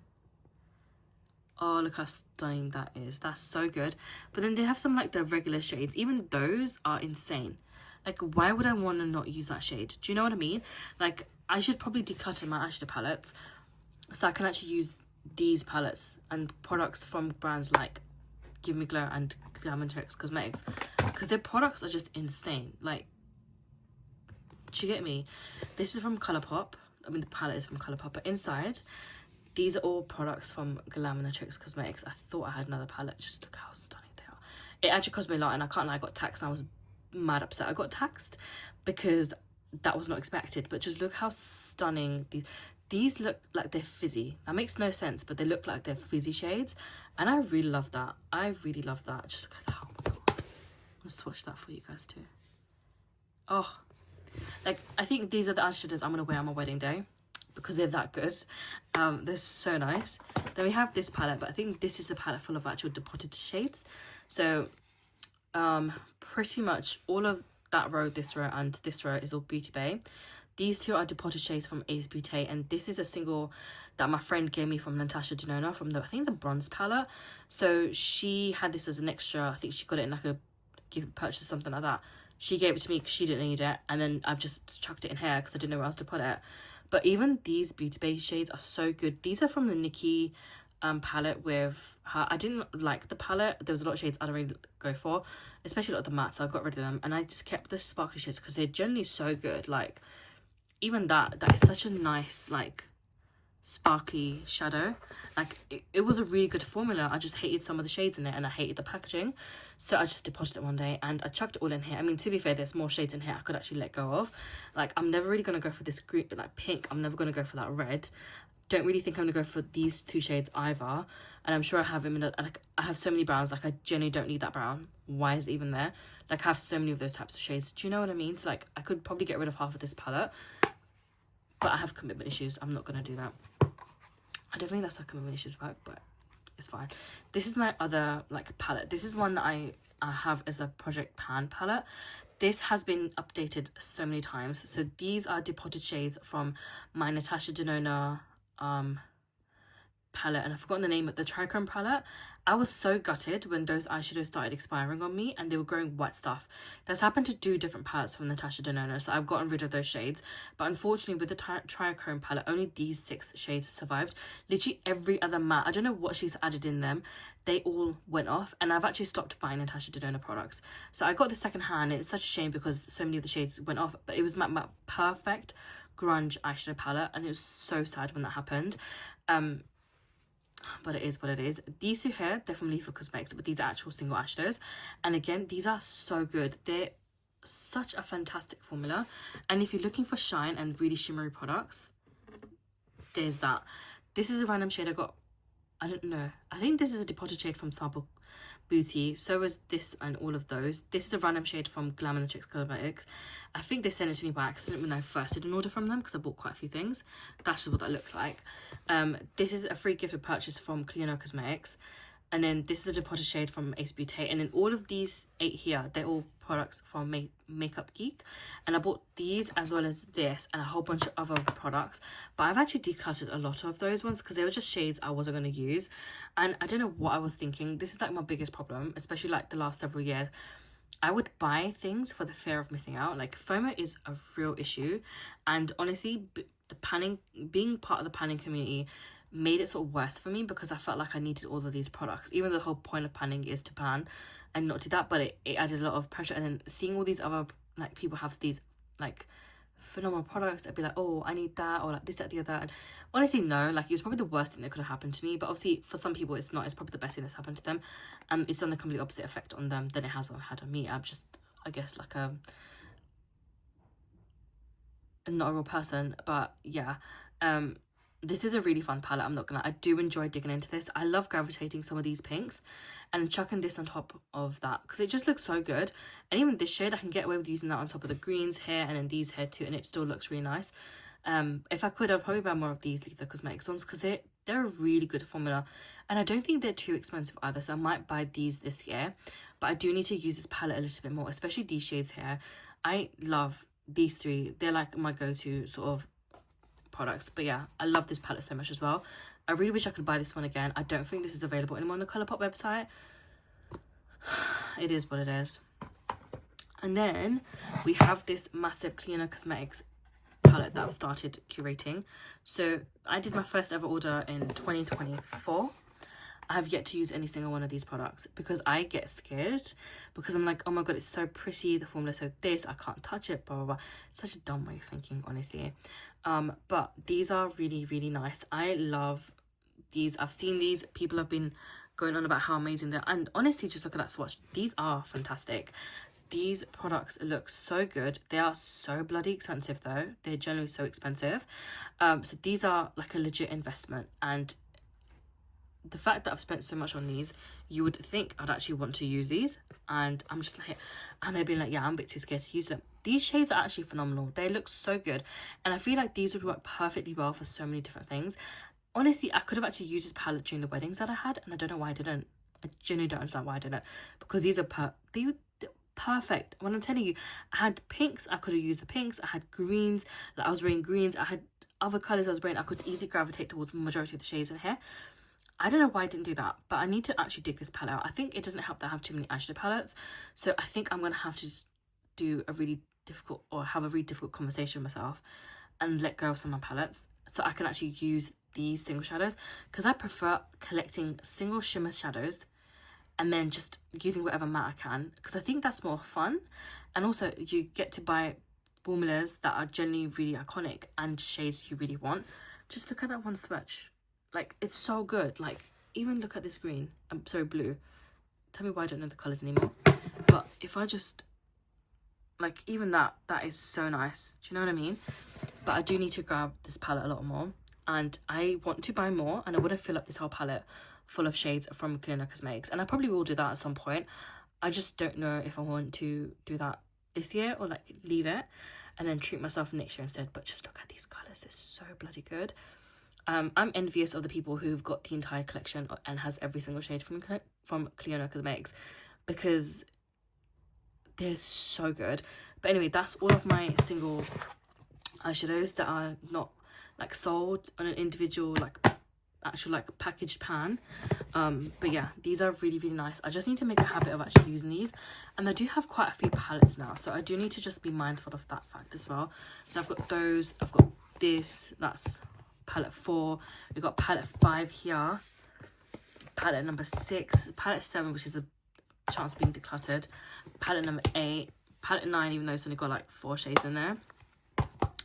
Oh, look how stunning that is. That's so good. But then they have some like the regular shades. Even those are insane. Like, why would I want to not use that shade? Do you know what I mean? Like, I should probably declutter my eyeshadow palettes so I can actually use these palettes and products from brands like Give Me Glow and Glamour-Tricks Cosmetics, because their products are just insane. Like, do you get me? This is from Colourpop. I mean, the palette is from Colourpop, but inside, these are all products from Glamour-Tricks Cosmetics. I thought I had another palette. Just look how stunning they are. It actually cost me a lot, and I can't lie, I got taxed and I was mad upset I got taxed because that was not expected. But just look how stunning these look. Like they're fizzy. That makes no sense, but they look like they're fizzy shades, and I really love that. I really love that. Just look at that. Oh my god, I'm gonna swatch that for you guys too. Oh, like, I think these are the eyeshadows I'm gonna wear on my wedding day because they're that good. They're so nice. Then we have this palette, but I think this is a palette full of actual depotted shades. So pretty much all of that row, this row, and this row is all Beauty Bay. These two are depotted shades from Ace Beauty, and this is a single that my friend gave me from Natasha Denona from the, I think, the bronze palette. So she had this as an extra. I think she got it in like a gift purchase or something like that. she gave it to me because she didn't need it, and then I've just chucked it in here because I didn't know where else to put it. But even these Beauty Bay shades are so good. These are from the Nikki palette with her. I didn't like the palette. There was a lot of shades I don't really go for, especially a lot of the mattes, so I got rid of them, and I just kept the sparkly shades because they're generally so good. Like, even that is such a nice, like, sparkly shadow. Like, it was a really good formula. I just hated some of the shades in it, and I hated the packaging, so I just deposited it one day and I chucked it all in here. I mean, to be fair, there's more shades in here I could actually let go of. Like, I'm never really gonna go for this green, like, pink. I'm never gonna go for that red. Don't really think I'm gonna go for these two shades either, and I'm sure I have them in a, like, I have so many browns. Like, I genuinely don't need that brown. Why is it even there? Like, I have so many of those types of shades. Do you know what I mean? So, like, I could probably get rid of half of this palette, but I have commitment issues. I'm not gonna do that. I don't think that's how commitment issues work, but it's fine. This is my other, like, palette. This is one that I have as a Project Pan palette. This has been updated so many times. So these are depotted shades from my Natasha Denona palette, and I've forgotten the name of the Trichrome palette. I was so gutted when those eyeshadows started expiring on me and they were growing white stuff. That's happened to 2 different palettes from Natasha Denona, so I've gotten rid of those shades. But unfortunately, with the Trichrome palette, only these 6 shades survived. Literally every other matte, I don't know what she's added in them, they all went off, and I've actually stopped buying Natasha Denona products. So I got this second hand, and it's such a shame because so many of the shades went off, but it was my perfect grunge eyeshadow palette, and it was so sad when that happened. But it is what it is. These two here, they're from Leaf Cosmetics, but these are actual single eyeshadows. And again, these are so good. They're such a fantastic formula. And if you're looking for shine and really shimmery products, there's that. This is a random shade I got. I don't know. I think this is a depotted shade from Sample Beauty. So is this and all of those. This is a random shade from Glamour Chicks Cosmetics. I think they sent it to me by accident when I first did an order from them because I bought quite a few things. That's just what that looks like. This is a free gifted purchase from Cleano Cosmetics. And then this is a depotted shade from Ace Beauty. And then all of these 8 here, they're all products from Makeup Geek. And I bought these as well as this and a whole bunch of other products. But I've actually decluttered a lot of those ones because they were just shades I wasn't going to use. And I don't know what I was thinking. This is like my biggest problem, especially like the last several years. I would buy things for the fear of missing out. Like, FOMO is a real issue. And honestly, the panning, being part of the panning community made it sort of worse for me because I felt like I needed all of these products, even though the whole point of panning is to pan and not do that, but it added a lot of pressure. And then seeing all these other, like, people have these, like, phenomenal products, I'd be like, oh, I need that, or like this, that, the other. And honestly, no, like, it was probably the worst thing that could have happened to me, but obviously for some people it's not. It's probably the best thing that's happened to them. It's done the complete opposite effect on them than it has had on me. I'm just, I guess, like, not a real person. But yeah, this is a really fun palette, I'm not gonna lie. I do enjoy digging into this. I love gravitating some of these pinks and chucking this on top of that because it just looks so good. And even this shade, I can get away with using that on top of the greens here and then these here too, and it still looks really nice. If I could, I'd probably buy more of these Leaf Cosmetics ones because they're a really good formula, and I don't think they're too expensive either, so I might buy these this year. But I do need to use this palette a little bit more, especially these shades here. I love these 3. They're like my go-to sort of products. But yeah, I love this palette so much as well. I really wish I could buy this one again. I don't think this is available anymore on the Colourpop website. It is what it is. And then we have this massive Cleano Cosmetics palette that I've started curating. So I did my first ever order in 2024. I have yet to use any single one of these products because I get scared because I'm like, oh my god, it's so pretty, the formula so this, I can't touch it, blah blah blah. Such a dumb way of thinking, honestly. But these are really, really nice. I love these. I've seen these, people have been going on about how amazing they're, and honestly, just look at that swatch. These are fantastic. These products look so good. They are so bloody expensive though. They're generally so expensive. So these are like a legit investment, and the fact that I've spent so much on these, you would think I'd actually want to use these, and I'm just like, I may be like, yeah, I'm a bit too scared to use them. These shades are actually phenomenal. They look so good, and I feel like these would work perfectly well for so many different things. Honestly, I could have actually used this palette during the weddings that I had, and I don't know why I didn't. I genuinely don't understand why I didn't, because these are they're perfect. When I'm telling you, I had pinks, I could have used the pinks. I had greens, like I was wearing greens. I had other colours I was wearing. I could easily gravitate towards the majority of the shades in here. I don't know why I didn't do that, but I need to actually dig this palette out. I think it doesn't help that I have too many eyeshadow palettes, so I think I'm going to have to just do a really difficult or have a really difficult conversation with myself and let go of some of my palettes so I can actually use these single shadows, because I prefer collecting single shimmer shadows and then just using whatever matte I can, because I think that's more fun. And also you get to buy formulas that are generally really iconic and shades you really want. Just look at that one swatch, like it's so good. Like even look at this green, I'm sorry, blue. Tell me why I don't know the colors anymore. But if I just, like, even that is so nice. Do you know what I mean? But I do need to grab this palette a lot more, and I want to buy more, and I want to fill up this whole palette full of shades from Cliona Cosmetics, and I probably will do that at some point. I just don't know if I want to do that this year or like leave it and then treat myself next year instead. But just look at these colors, they're so bloody good. I'm envious of the people who've got the entire collection and has every single shade from Cliona Cosmetics, because they're so good. But anyway, that's all of my single eyeshadows that are not like sold on an individual like actual like packaged pan. But yeah, these are really, really nice. I just need to make a habit of actually using these, and I do have quite a few palettes now, so I do need to just be mindful of that fact as well. So I've got those, I've got this, that's palette 4, we've got palette 5 here, palette number 6, palette 7, which is a chance of being decluttered, palette number 8, palette 9, even though it's only got like 4 shades in there,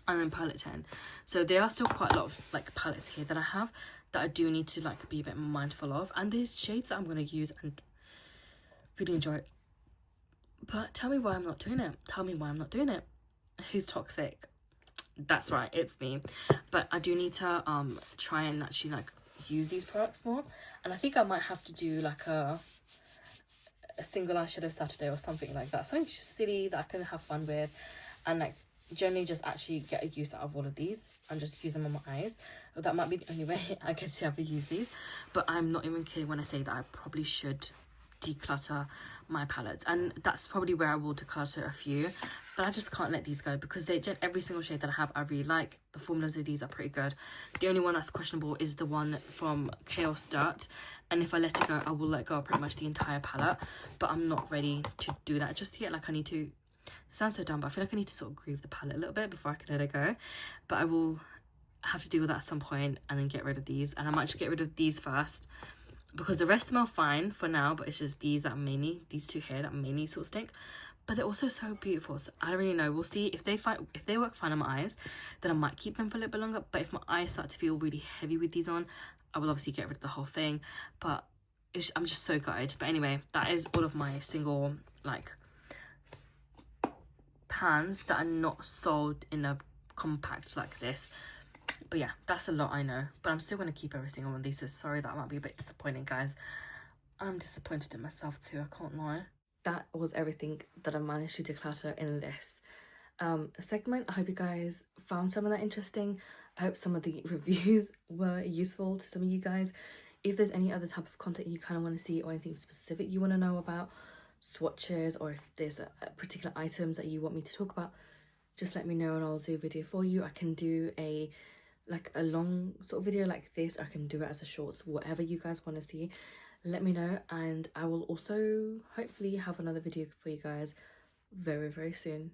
and then palette 10. So there are still quite a lot of like palettes here that I have that I do need to like be a bit mindful of, and there's shades that I'm going to use and really enjoy. But tell me why I'm not doing it. Tell me why I'm not doing it. Who's toxic? That's right, it's me. But I do need to try and actually like use these products more, and I think I might have to do like a single eyeshadow Saturday or something like that, something just silly that I can have fun with, and like generally just actually get a use out of all of these and just use them on my eyes. That might be the only way I get to ever use these, but I'm not even kidding when I say that I probably should declutter my palettes, and that's probably where I will declutter a few, but I just can't let these go because they every single shade that I have I really like. The formulas of these are pretty good. The only one that's questionable is the one from Chaos Dirt, and if I let it go I will let go of pretty much the entire palette, but I'm not ready to do that just yet. Like I need to, it sounds so dumb, but I feel like I need to sort of grieve the palette a little bit before I can let it go. But I will have to do that at some point and then get rid of these, and I might just get rid of these first because the rest smell fine for now, but it's just these that mainly, these two here that mainly sort of stink, but they're also so beautiful. So I don't really know, we'll see if they work fine on my eyes, then I might keep them for a little bit longer. But if my eyes start to feel really heavy with these on, I will obviously get rid of the whole thing. But I'm just so gutted. But anyway, that is all of my single like pans that are not sold in a compact like this. But yeah, that's a lot, I know, but I'm still going to keep every single one of these, so sorry that might be a bit disappointing, guys. I'm disappointed in myself too, I can't lie. That was everything that I managed to declutter in this segment. I hope you guys found some of that interesting. I hope some of the reviews were useful to some of you guys. If there's any other type of content you kind of want to see, or anything specific you want to know about swatches, or if there's a particular items that you want me to talk about, just let me know and I'll do a video for you. I can do a long sort of video like this, I can do it as a shorts, whatever you guys want to see, let me know. And I will also hopefully have another video for you guys very, very soon.